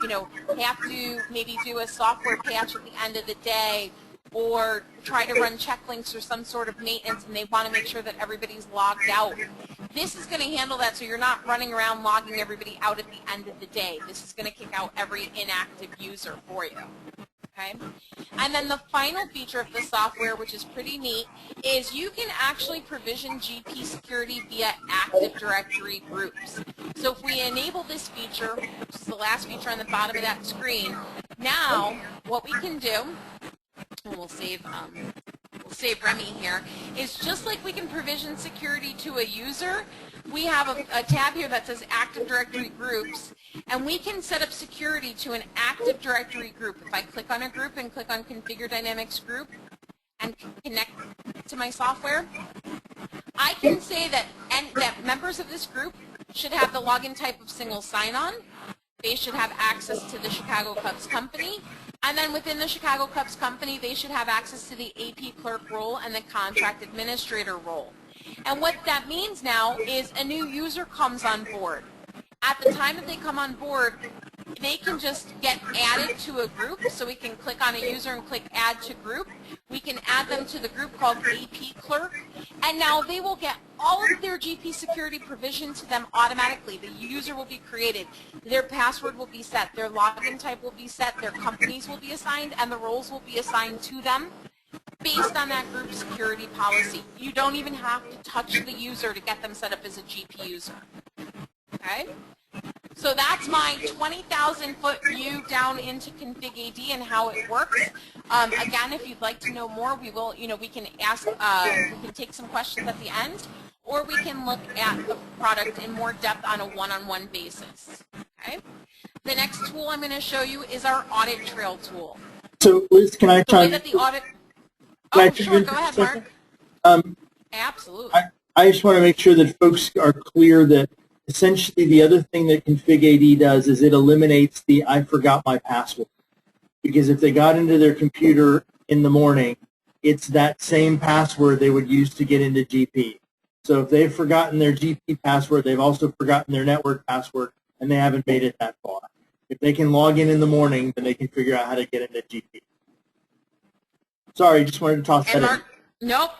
you know, have to maybe do a software patch at the end of the day, or try to run checklinks or some sort of maintenance, and they want to make sure that everybody's logged out, this is going to handle that, so you're not running around logging everybody out at the end of the day. This is going to kick out every inactive user for you. Okay? And then the final feature of the software, which is pretty neat, is you can actually provision GP security via Active Directory groups. So if we enable this feature, which is the last feature on the bottom of that screen, now what we can do, and we'll save Remy here, is just like we can provision security to a user, we have a tab here that says Active Directory Groups, and we can set up security to an Active Directory group. If I click on a group and click on Configure Dynamics Group and connect to my software, I can say that members of this group should have the login type of single sign-on. They should have access to the Chicago Cubs company. And then within the Chicago Cubs company, they should have access to the AP clerk role and the contract administrator role. And what that means now is a new user comes on board. At the time that they come on board, they can just get added to a group. So we can click on a user and click Add to Group. We can add them to the group called AP Clerk. And now they will get all of their GP security provisioned to them automatically. The user will be created. Their password will be set. Their login type will be set. Their companies will be assigned. And the roles will be assigned to them based on that group security policy. You don't even have to touch the user to get them set up as a GP user. Okay? So that's my 20,000-foot view down into Config AD and how it works. Again, if you'd like to know more, we will, we can ask, we can take some questions at the end, or we can look at the product in more depth on a one-on-one basis. Okay? The next tool I'm going to show you is our audit trail tool. So, Liz, can I The way that the audit... Oh, sure, go ahead, Mark. Absolutely. I just want to make sure that folks are clear that essentially the other thing that Config AD does is it eliminates the I forgot my password. Because if they got into their computer in the morning, it's that same password they would use to get into GP. So if they've forgotten their GP password, they've also forgotten their network password, and they haven't made it that far. If they can log in the morning, then they can figure out how to get into GP. Sorry, just wanted to toss that in. Nope,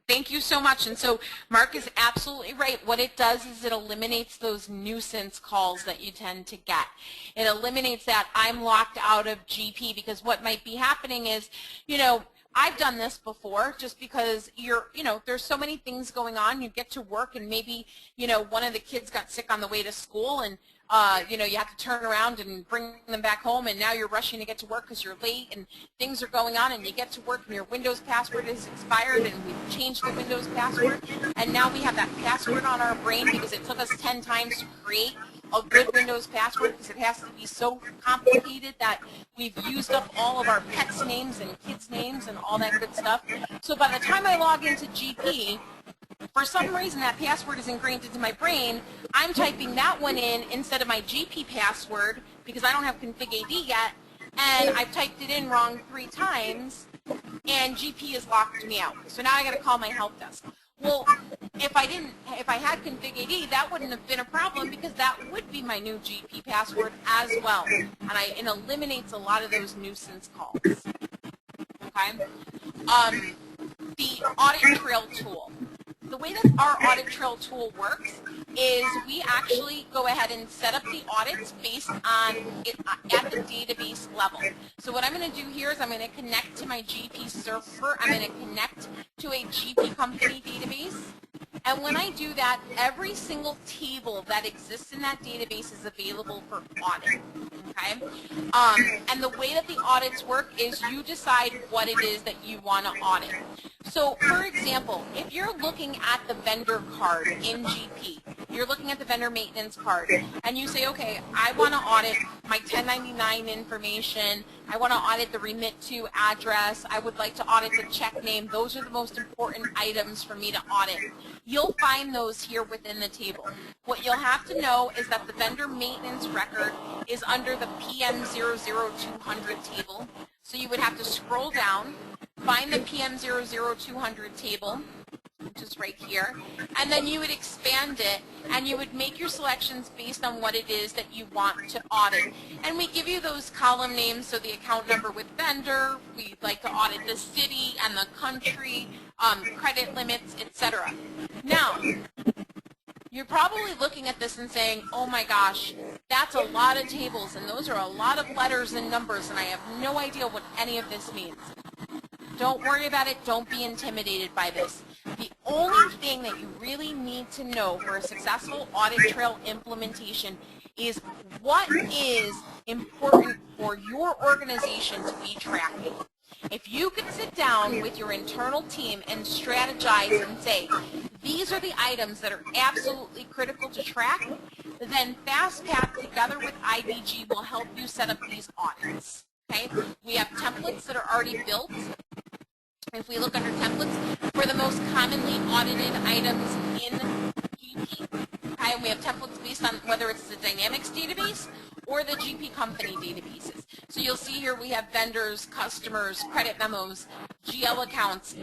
thank you so much. And so Mark is absolutely right. What it does is it eliminates those nuisance calls that you tend to get. It eliminates that I'm locked out of GP, because what might be happening is, I've done this before, just because there's so many things going on. You get to work and maybe, one of the kids got sick on the way to school, and you have to turn around and bring them back home, and now you're rushing to get to work because you're late and things are going on, and you get to work and your Windows password is expired, and we've changed the Windows password, and now we have that password on our brain because it took us 10 times to create a good Windows password, because it has to be so complicated that we've used up all of our pets' names and kids' names and all that good stuff. So by the time I log into GP, for some reason that password is ingrained into my brain. I'm typing that one in instead of my GP password because I don't have Config AD yet, and I've typed it in wrong 3 times, and GP has locked me out. So now I got to call my help desk. Well, if I had Config AD, that wouldn't have been a problem, because that would be my new GP password as well, and it eliminates a lot of those nuisance calls. Okay. The audit trail tool. The way that our audit trail tool works is we actually go ahead and set up the audits based on it at the database level. So what I'm going to do here is I'm going to connect to my GP server. I'm going to connect to a GP company database. And when I do that, every single table that exists in that database is available for audit. Okay? And the way that the audits work is you decide what it is that you want to audit. So, for example, if you're looking at the vendor card in GP, you're looking at the vendor maintenance card, and you say, okay, I want to audit my 1099 information, I want to audit the remit to address, I would like to audit the check name, those are the most important items for me to audit. You'll find those here within the table. What you'll have to know is that the vendor maintenance record is under the PM00200 table, so you would have to scroll down, find the PM00200 table, which is right here, and then you would expand it, and you would make your selections based on what it is that you want to audit. And we give you those column names, so the account number with vendor, we'd like to audit the city and the country, credit limits, etc. Now, you're probably looking at this and saying, oh my gosh, that's a lot of tables, and those are a lot of letters and numbers, and I have no idea what any of this means. Don't worry about it. Don't be intimidated by this. The only thing that you really need to know for a successful audit trail implementation is what is important for your organization to be tracking. If you can sit down with your internal team and strategize and say, these are the items that are absolutely critical to track, then FastPath together with IBG will help you set up these audits. Okay? We have templates that are already built. If we look under templates, for the most commonly audited items in GP, okay, we have templates based on whether it's the Dynamics database or the GP company databases. So you'll see here we have vendors, customers, credit memos, GL accounts,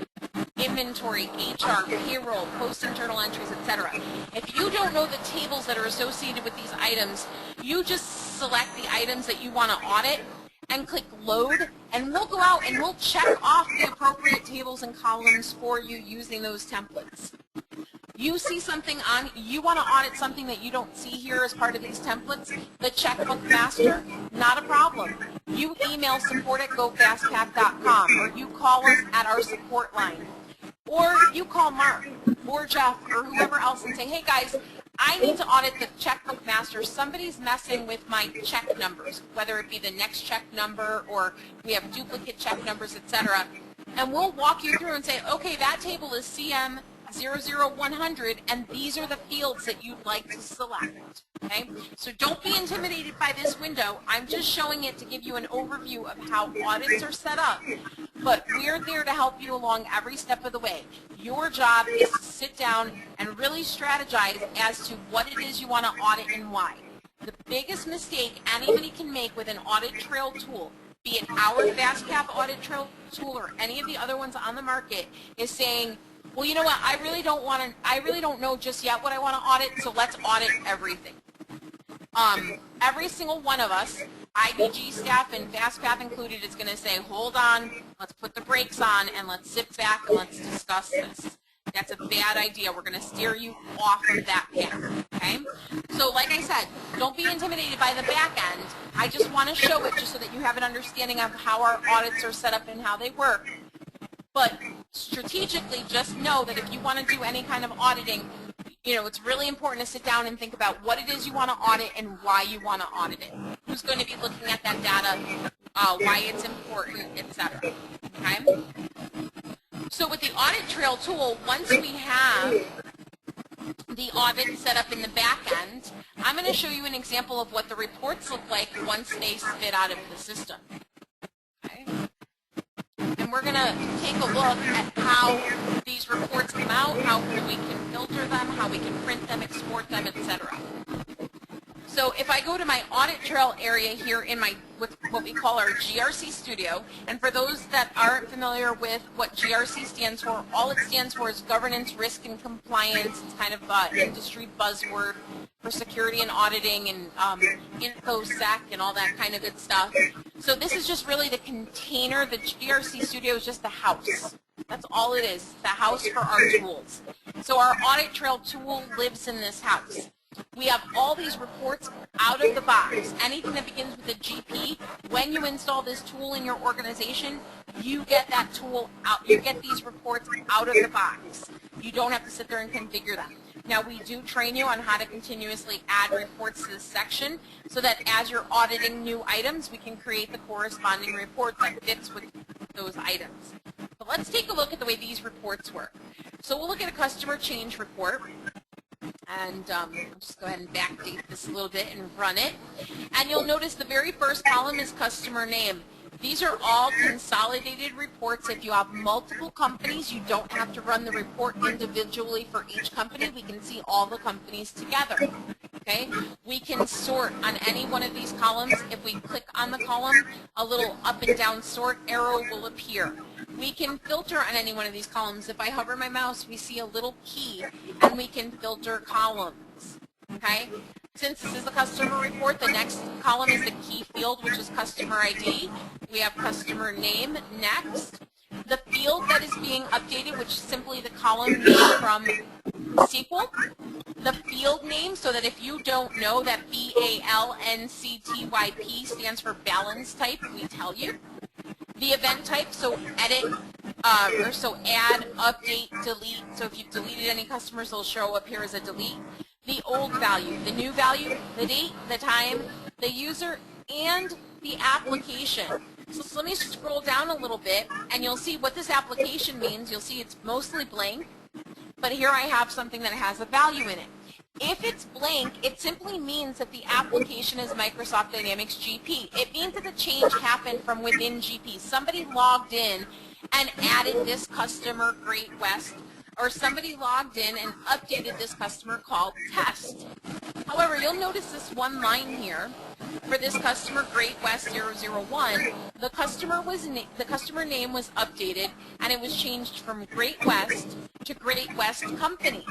inventory, HR, payroll, post-internal entries, etc. If you don't know the tables that are associated with these items, you just select the items that you want to audit and click load, and we'll go out and we'll check off the appropriate tables and columns for you using those templates. You see something on, you want to audit something that you don't see here as part of these templates, the checkbook master, not a problem. You email support@gofastpath.com, or you call us at our support line, or you call Mark or Jeff or whoever else and say, hey guys, I need to audit the checkbook master. Somebody's messing with my check numbers, whether it be the next check number or we have duplicate check numbers, etc. And we'll walk you through and say, okay, that table is CM 00100, and these are the fields that you'd like to select. Okay? So don't be intimidated by this window. I'm just showing it to give you an overview of how audits are set up, but we're there to help you along every step of the way. Your job is to sit down and really strategize as to what it is you want to audit and why. The biggest mistake anybody can make with an audit trail tool, be it our FastCap audit trail tool or any of the other ones on the market, is saying, well, you know what, I really don't know just yet what I want to audit, so let's audit everything. Every single one of us, IBG staff and FastCap included, is going to say, hold on, let's put the brakes on and let's sit back and let's discuss this. That's a bad idea. We're going to steer you off of that path, okay? So like I said, don't be intimidated by the back end. I just want to show it just so that you have an understanding of how our audits are set up and how they work. But strategically, just know that if you want to do any kind of auditing, you know, it's really important to sit down and think about what it is you want to audit and why you want to audit it. Who's going to be looking at that data, why it's important, etc. Okay? So with the audit trail tool, once we have the audit set up in the back end, I'm going to show you an example of what the reports look like once they spit out of the system. Okay? And we're going to take a look at how these reports come out, how we can filter them, how we can print them, export them, etc. So if I go to my audit trail area here in my what we call our GRC studio, and for those that aren't familiar with what GRC stands for, all it stands for is governance, risk, and compliance. It's kind of an industry buzzword for security and auditing and InfoSec and all that kind of good stuff. So this is just really the container. The GRC studio is just the house. That's all it is, the house for our tools. So our audit trail tool lives in this house. We have all these reports out of the box. Anything that begins with a GP, when you install this tool in your organization, you get that tool out. You get these reports out of the box. You don't have to sit there and configure them. Now, we do train you on how to continuously add reports to this section so that as you're auditing new items, we can create the corresponding report that fits with those items. But let's take a look at the way these reports work. So we'll look at a customer change report. And I'll just go ahead and backdate this a little bit and run it. And you'll notice the very first column is customer name. These are all consolidated reports. If you have multiple companies, you don't have to run the report individually for each company. We can see all the companies together. Okay? We can sort on any one of these columns. If we click on the column, a little up and down sort arrow will appear. We can filter on any one of these columns. If I hover my mouse, we see a little key, and we can filter columns. Okay? Since this is the customer report, the next column is the key field, which is customer ID. We have customer name next. The field that is being updated, which is simply the column name from SQL. The field name, so that if you don't know that BALNCTYP stands for balance type, we tell you. The event type, so edit, or so add, update, delete. So if you've deleted any customers, they'll show up here as a delete. The old value, the new value, the date, the time, the user, and the application. So let me scroll down a little bit, and you'll see what this application means. You'll see it's mostly blank, but here I have something that has a value in it. If it's blank, it simply means that the application is Microsoft Dynamics GP. It means that the change happened from within GP. Somebody logged in and added this customer, Great West, or somebody logged in and updated this customer called Test. However, you'll notice this one line here. For this customer, Great West 001, the customer name was updated, and it was changed from Great West to Great West Company.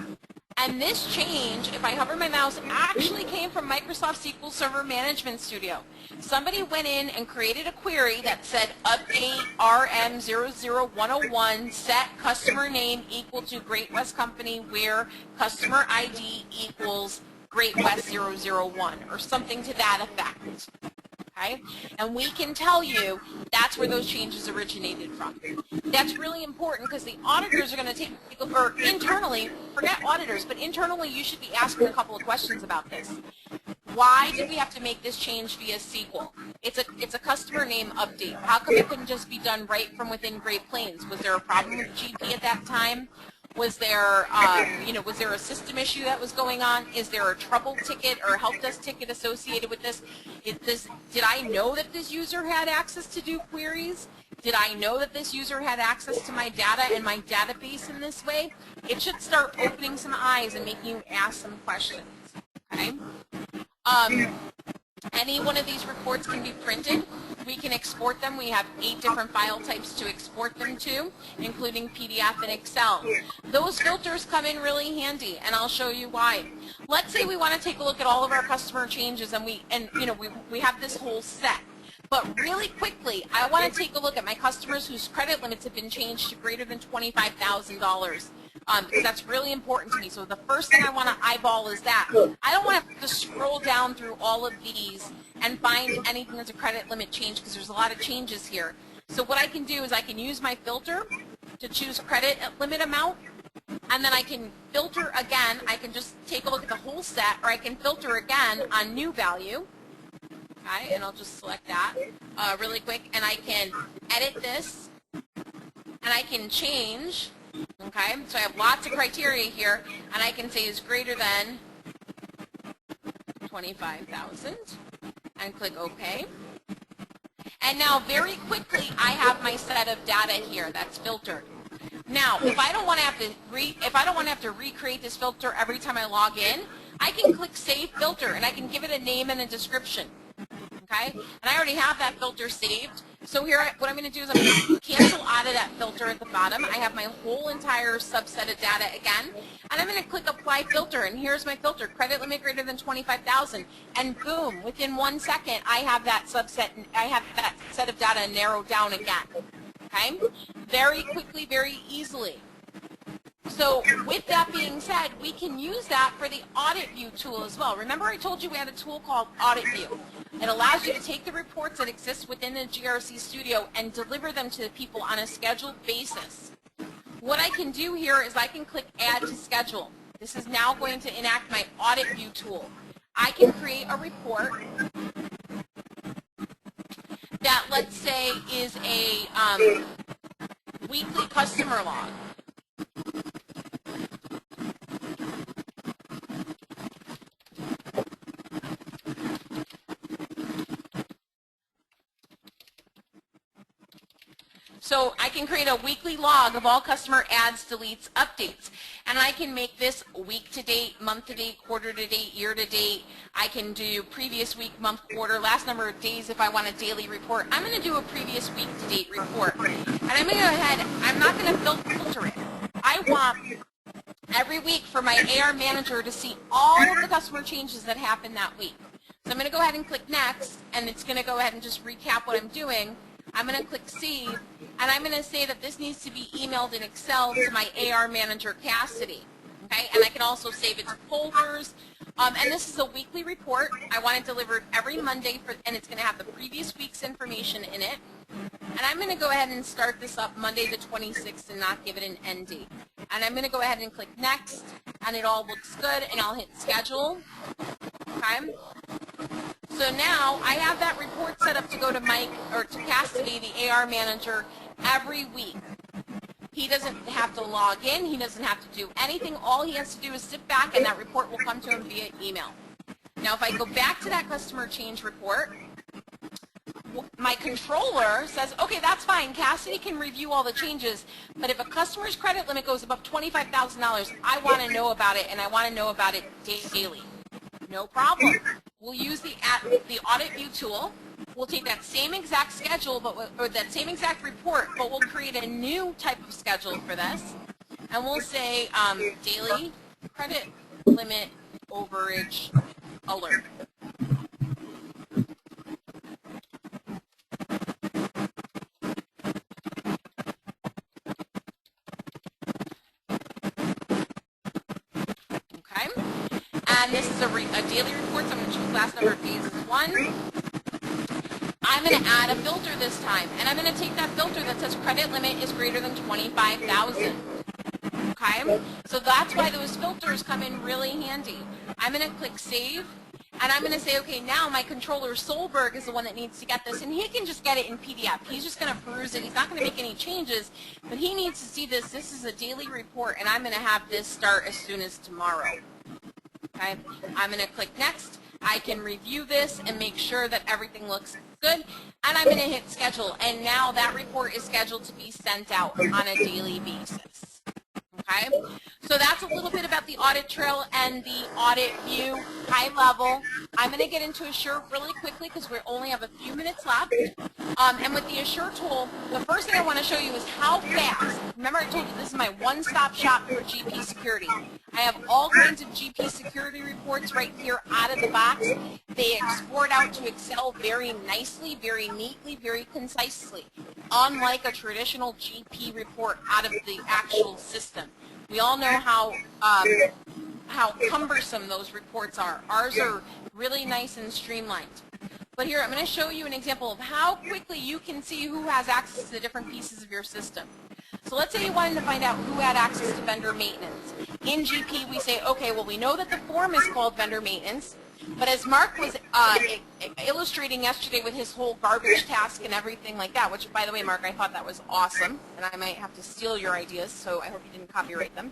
And this change, if I hover my mouse, actually came from Microsoft SQL Server Management Studio. Somebody went in and created a query that said update RM00101 set customer name equal to Great West Company where customer ID equals Great West 001 or something to that effect. Okay? And we can tell you that's where those changes originated from. That's really important because the auditors are going to take, or internally, forget auditors, but internally you should be asking a couple of questions about this. Why did we have to make this change via SQL? It's a customer name update. How come it couldn't just be done right from within Great Plains? Was there a problem with GP at that time? Was there, was there a system issue that was going on? Is there a trouble ticket or a help desk ticket associated with this? Did I know that this user had access to do queries? Did I know that this user had access to my data and my database in this way? It should start opening some eyes and making you ask some questions, okay? Any one of these reports can be printed. We can export them. We have 8 different file types to export them to, including PDF and Excel. Those filters come in really handy, and I'll show you why. Let's say we want to take a look at all of our customer changes, and we have this whole set. But really quickly, I want to take a look at my customers whose credit limits have been changed to greater than $25,000. Because that's really important to me. So the first thing I want to eyeball is that. I don't want to have to scroll down through all of these and find anything that's a credit limit change, because there's a lot of changes here. So what I can do is I can use my filter to choose credit limit amount, and then I can filter again. I can just take a look at the whole set, or I can filter again on new value. Okay, and I'll just select that really quick, and I can edit this, and I can change. Okay, so I have lots of criteria here, and I can say is greater than 25,000, and click OK. And now very quickly I have my set of data here that's filtered. Now, if I don't want to have to recreate this filter every time I log in, I can click Save Filter, and I can give it a name and a description. Okay, and I already have that filter saved. So here, what I'm going to do is I'm going to cancel out of that filter at the bottom. I have my whole entire subset of data again, and I'm going to click Apply Filter, and here's my filter, credit limit greater than 25,000, and boom, within 1 second, I have that subset, I have that set of data narrowed down again. Okay, very quickly, very easily. So with that being said, we can use that for the Audit View tool as well. Remember I told you we had a tool called Audit View. It allows you to take the reports that exist within the GRC Studio and deliver them to the people on a scheduled basis. What I can do here is I can click Add to Schedule. This is now going to enact my Audit View tool. I can create a report that, let's say, is a weekly customer log. So I can create a weekly log of all customer adds, deletes, updates. And I can make this week to date, month to date, quarter to date, year to date. I can do previous week, month, quarter, last number of days if I want a daily report. I'm going to do a previous week to date report. And I'm going to go ahead, I'm not going to filter it. I want every week for my AR manager to see all of the customer changes that happened that week. So I'm going to go ahead and click Next, and it's going to go ahead and just recap what I'm doing. I'm going to click Save, and I'm going to say that this needs to be emailed in Excel to my AR manager, Cassidy. Okay, and I can also save it to folders. And this is a weekly report. I want it delivered every Monday, and it's going to have the previous week's information in it. And I'm going to go ahead and start this up Monday the 26th and not give it an end date. And I'm going to go ahead and click Next, and it all looks good, and I'll hit Schedule. Okay. So now I have that report set up to go to Mike, or to Cassidy, the AR manager, every week. He doesn't have to log in. He doesn't have to do anything. All he has to do is sit back, and that report will come to him via email. Now, if I go back to that customer change report, my controller says, okay, that's fine. Cassidy can review all the changes, but if a customer's credit limit goes above $25,000, I want to know about it, and I want to know about it daily. No problem. We'll use the Audit View tool. We'll take that same exact schedule, or that same exact report, but we'll create a new type of schedule for this. And we'll say daily credit limit overage alert. Okay. And this is a daily report, so I'm going to choose last number of days as 1. I'm going to add a filter this time, and I'm going to take that filter that says credit limit is greater than 25,000. Okay, so that's why those filters come in really handy. I'm going to click Save, And I'm going to say, okay, now my controller Solberg is the one that needs to get this, and he can just get it in PDF. He's just going to peruse it. He's not going to make any changes, but he needs to see this. This is a daily report, and I'm going to have this start as soon as tomorrow. Okay, I'm going to click next. I can review this and make sure that everything looks good, and I'm going to hit schedule, and now that report is scheduled to be sent out on a daily basis. Okay, so that's a little bit about the audit trail and the audit view, high level. I'm going to get into Assure really quickly because we only have a few minutes left. And with the Assure tool, the first thing I want to show you is how fast. Remember I told you this is my one-stop shop for GP security. I have all kinds of GP security reports right here out of the box. They export out to Excel very nicely, very neatly, very concisely, unlike a traditional GP report out of the actual system. We all know how cumbersome those reports are. Ours are really nice and streamlined. But here, I'm going to show you an example of how quickly you can see who has access to the different pieces of your system. So let's say you wanted to find out who had access to vendor maintenance. In GP, we say, okay, well, we know that the form is called vendor maintenance, but as Mark was illustrating yesterday with his whole garbage task and everything like that, which, by the way, Mark, I thought that was awesome, and I might have to steal your ideas, so I hope you didn't copyright them.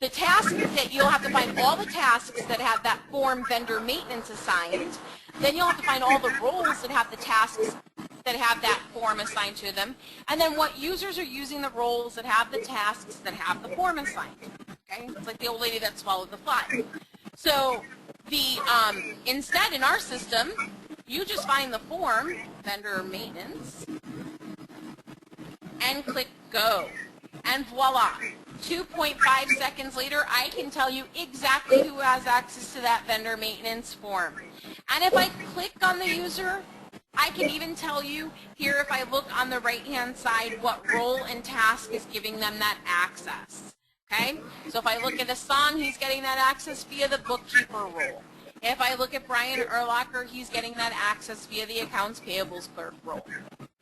The task that you'll have to find all the tasks that have that form vendor maintenance assigned. Then you'll have to find all the roles that have the tasks that have that form assigned to them. And then what users are using the roles that have the tasks that have the form assigned. Okay? It's like the old lady that swallowed the fly. So instead in our system, you just find the form, vendor maintenance, and click go. And voila. 2.5 seconds later, I can tell you exactly who has access to that vendor maintenance form. And if I click on the user, I can even tell you here, if I look on the right-hand side, what role and task is giving them that access. Okay? So if I look at Hassan, he's getting that access via the bookkeeper role. If I look at Brian Erlacher, he's getting that access via the accounts payables clerk role.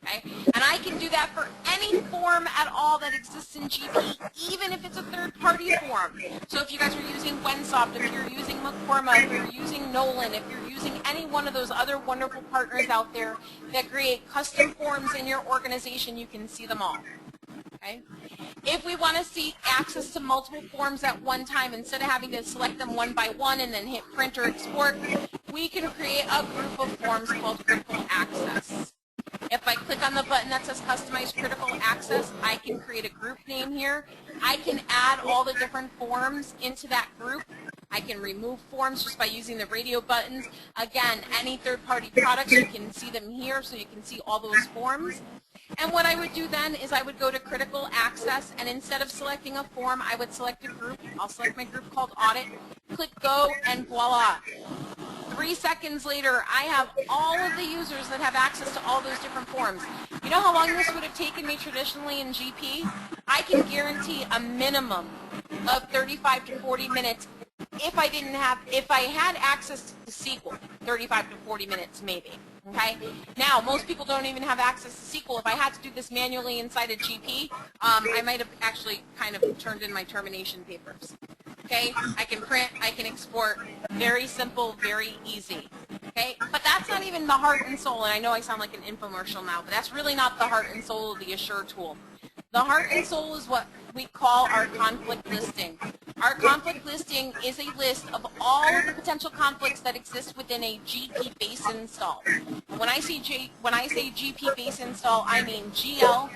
Okay? And I can do that for any form at all that exists in GP, even if it's a third-party form. So if you guys are using Wensoft, if you're using McCorma, if you're using Nolan, if you're using any one of those other wonderful partners out there that create custom forms in your organization, you can see them all. Okay? If we want to see access to multiple forms at one time, instead of having to select them one by one and then hit print or export, we can create a group of forms called critical access. If I click on the button that says Customize Critical Access, I can create a group name here. I can add all the different forms into that group. I can remove forms just by using the radio buttons. Again, any third-party products, you can see them here, so you can see all those forms. And what I would do then is I would go to Critical Access, and instead of selecting a form, I would select a group. I'll select my group called Audit, click Go, and voila. 3 seconds later, I have all of the users that have access to all those different forms. You know how long this would have taken me traditionally in GP? I can guarantee a minimum of 35 to 40 minutes if I had access to SQL, 35 to 40 minutes maybe. Okay? Now, most people don't even have access to SQL. If I had to do this manually inside of GP, I might have actually kind of turned in my termination papers. Okay? I can print, I can export. Very simple, very easy. Okay? But that's not even the heart and soul, and I know I sound like an infomercial now, but that's really not the heart and soul of the Assure tool. The heart and soul is what we call our conflict listing. Our conflict listing is a list of all of the potential conflicts that exist within a GP base install. And when I say GP base install, I mean GL,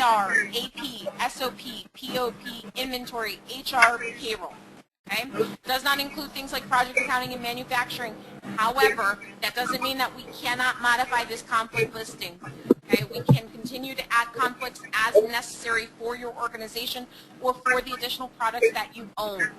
AR, AP, SOP, POP, inventory, HR, payroll. Okay? Does not include things like project accounting and manufacturing. However, that doesn't mean that we cannot modify this conflict listing. Okay? We can continue to add conflicts as necessary for your organization or for the additional products that you own.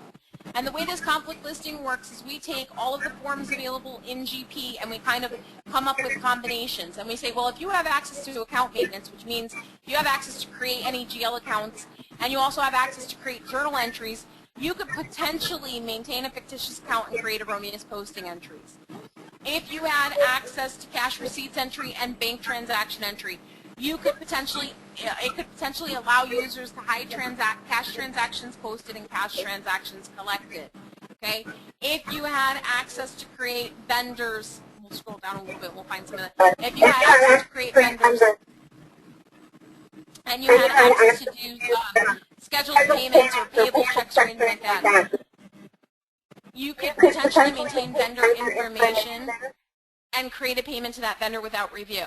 And the way this conflict listing works is we take all of the forms available in GP and we kind of come up with combinations. And we say, well, if you have access to account maintenance, which means you have access to create any GL accounts, and you also have access to create journal entries, you could potentially maintain a fictitious account and create erroneous posting entries. If you had access to cash receipts entry and bank transaction entry, it could potentially allow users to hide cash transactions posted and cash transactions collected. Okay, if you had access to create vendors, we'll scroll down a little bit, we'll find some of that. If you had access to create vendors and you had access to do scheduled payments or payable checks or anything like that, you could potentially maintain vendor information and create a payment to that vendor without review.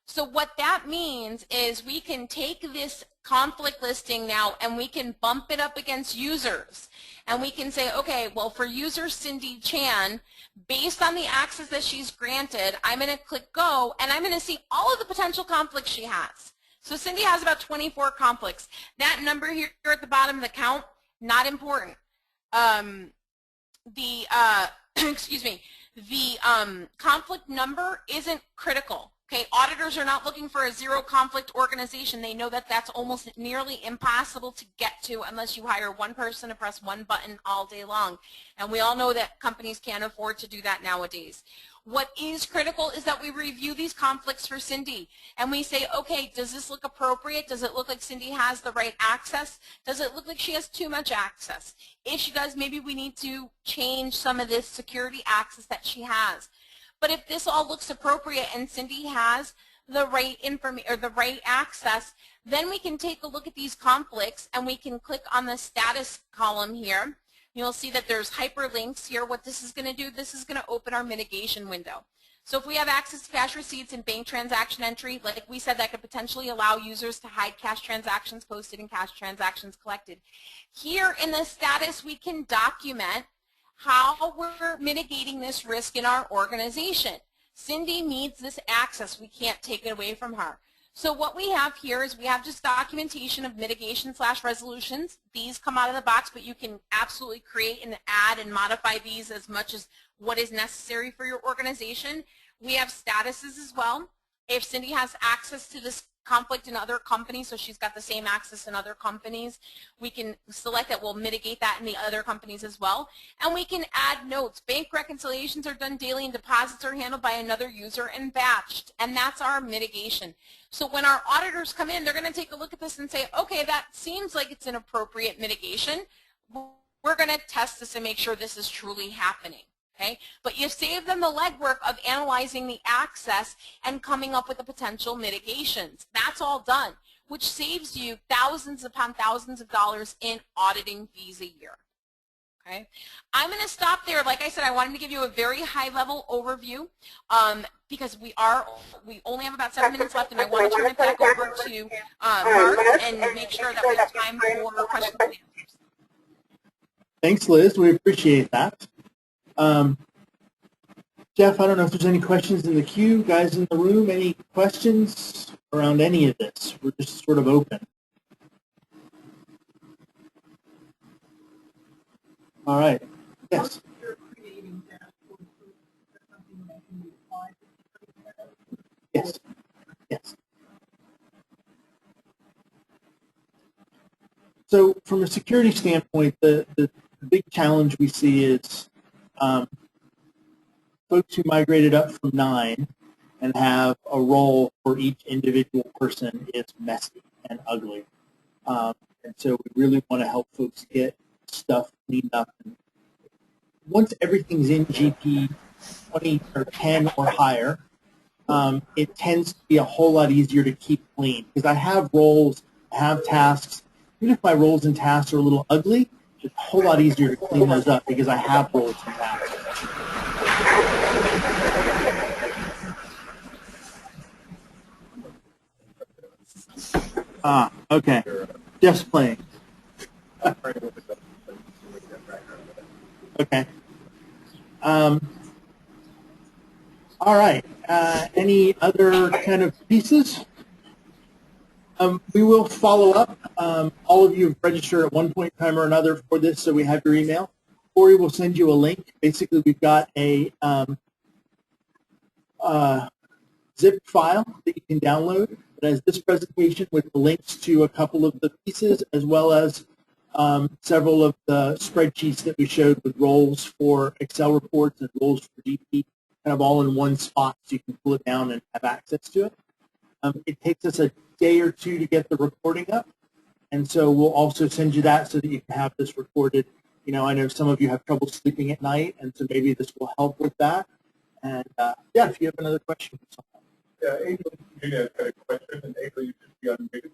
So what that means is we can take this conflict listing now and we can bump it up against users. And we can say, okay, well, for user Cindy Chan, based on the access that she's granted, I'm going to click go, and I'm going to see all of the potential conflicts she has. So Cindy has about 24 conflicts. That number here at the bottom of the count, not important. Excuse me, the conflict number isn't critical. Okay, auditors are not looking for a zero conflict organization. They know that that's almost nearly impossible to get to unless you hire one person to press one button all day long. And we all know that companies can't afford to do that nowadays. What is critical is that we review these conflicts for Cindy and we say, okay, does this look appropriate? Does it look like Cindy has the right access? Does it look like she has too much access? If she does, maybe we need to change some of this security access that she has. But if this all looks appropriate and Cindy has the right information or the right access, then we can take a look at these conflicts and we can click on the status column here. You'll see that there's hyperlinks here. What this is going to do, this is going to open our mitigation window. So if we have access to cash receipts and bank transaction entry, like we said, that could potentially allow users to hide cash transactions posted and cash transactions collected. Here in the status, we can document how we're mitigating this risk in our organization. Cindy needs this access. We can't take it away from her. So what we have here is we have just documentation of mitigation/resolutions. These come out of the box, but you can absolutely create and add and modify these as much as what is necessary for your organization. We have statuses as well. If Cindy has access to this conflict in other companies, so she's got the same access in other companies, we can select that. We'll mitigate that in the other companies as well. And we can add notes. Bank reconciliations are done daily and deposits are handled by another user and batched. And that's our mitigation. So when our auditors come in, they're going to take a look at this and say, okay, that seems like it's an appropriate mitigation. We're going to test this and make sure this is truly happening. Okay? But you save them the legwork of analyzing the access and coming up with the potential mitigations. That's all done, which saves you thousands upon thousands of dollars in auditing fees a year. Okay? I'm going to stop there. Like I said, I wanted to give you a very high-level overview because we only have about 7 minutes left, and I want to turn it back over to Mark and make sure that we have time for questions and answers. Thanks, Liz. We appreciate that. Jeff, I don't know if there's any questions in the queue. Guys in the room, any questions around any of this? We're just sort of open. All right. Yes. Yes. Yes. So from a security standpoint, the big challenge we see is folks who migrated up from 9 and have a role for each individual person is messy and ugly. And so we really want to help folks get stuff cleaned up. And once everything's in GP 20 or 10 or higher, it tends to be a whole lot easier to keep clean because I have roles, I have tasks. Even if my roles and tasks are a little ugly, it's a whole lot easier to clean those up because I have roles and tasks. Okay. Just playing. Okay. All right. Any other kind of pieces? We will follow up. All of you have registered at one point in time or another for this, so we have your email. Corey will send you a link. Basically, we've got a zip file that you can download that has this presentation with the links to a couple of the pieces, as well as several of the spreadsheets that we showed with roles for Excel reports and roles for GP, kind of all in one spot so you can pull it down and have access to it. It takes us a day or two to get the recording up, and so we'll also send you that so that you can have this recorded You know, I know some of you have trouble sleeping at night, and so maybe this will help with that. And yeah, if you have another question. Yeah, Angel, you have got a question, and Angel, you should be unmuted.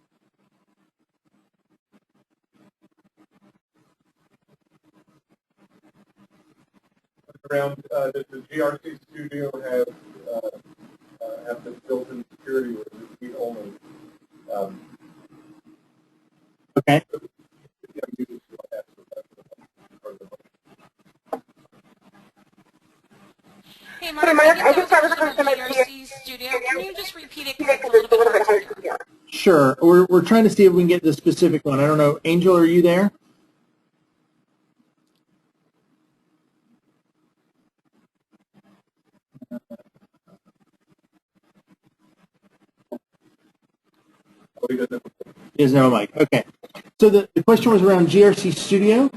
Around, does the GRC studio have this built-in security, or is it read only? Okay. Hey Mark, I think there was a question about GRC Studio. Can you just repeat it because it's a little bit hard to hear? Sure. We're trying to see if we can get the specific one. I don't know. Angel, are you there? He doesn't have a mic. Okay. So the question was around GRC Studio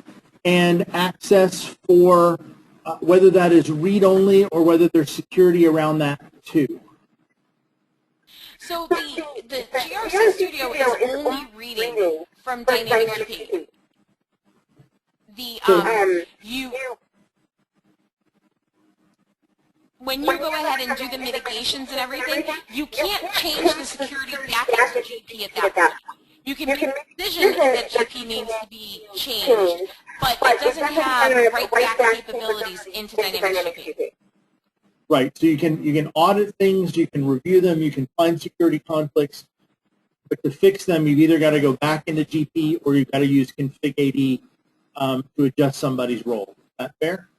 and access for whether that is read-only or whether there's security around that too. So the GRC Studio is only reading from Dynamic GP. When you go ahead and do the mitigations and everything, you can't change the security back into GP at that point. You can make a decision that GP needs to be changed, but it doesn't have write back capabilities into Dynamic GP. Right. So you can audit things, you can review them, you can find security conflicts, but to fix them, you've either got to go back into GP or you've got to use config AD to adjust somebody's role. Is that fair?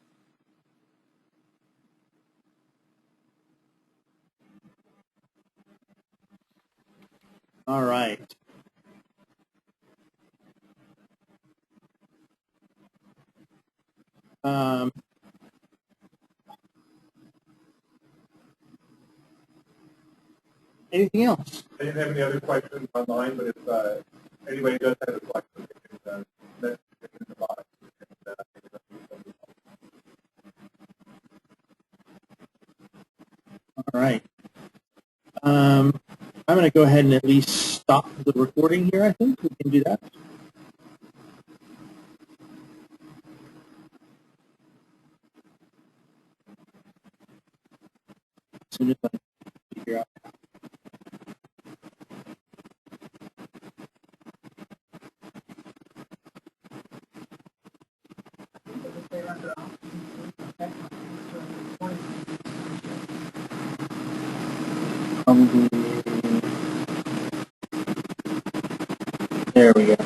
All right. Anything else? I didn't have any other questions online, but if anybody does have a question, they can message it in the box. All right. I'm going to go ahead and at least stop the recording here, I think. We can do that. As soon as I figure out. There we go.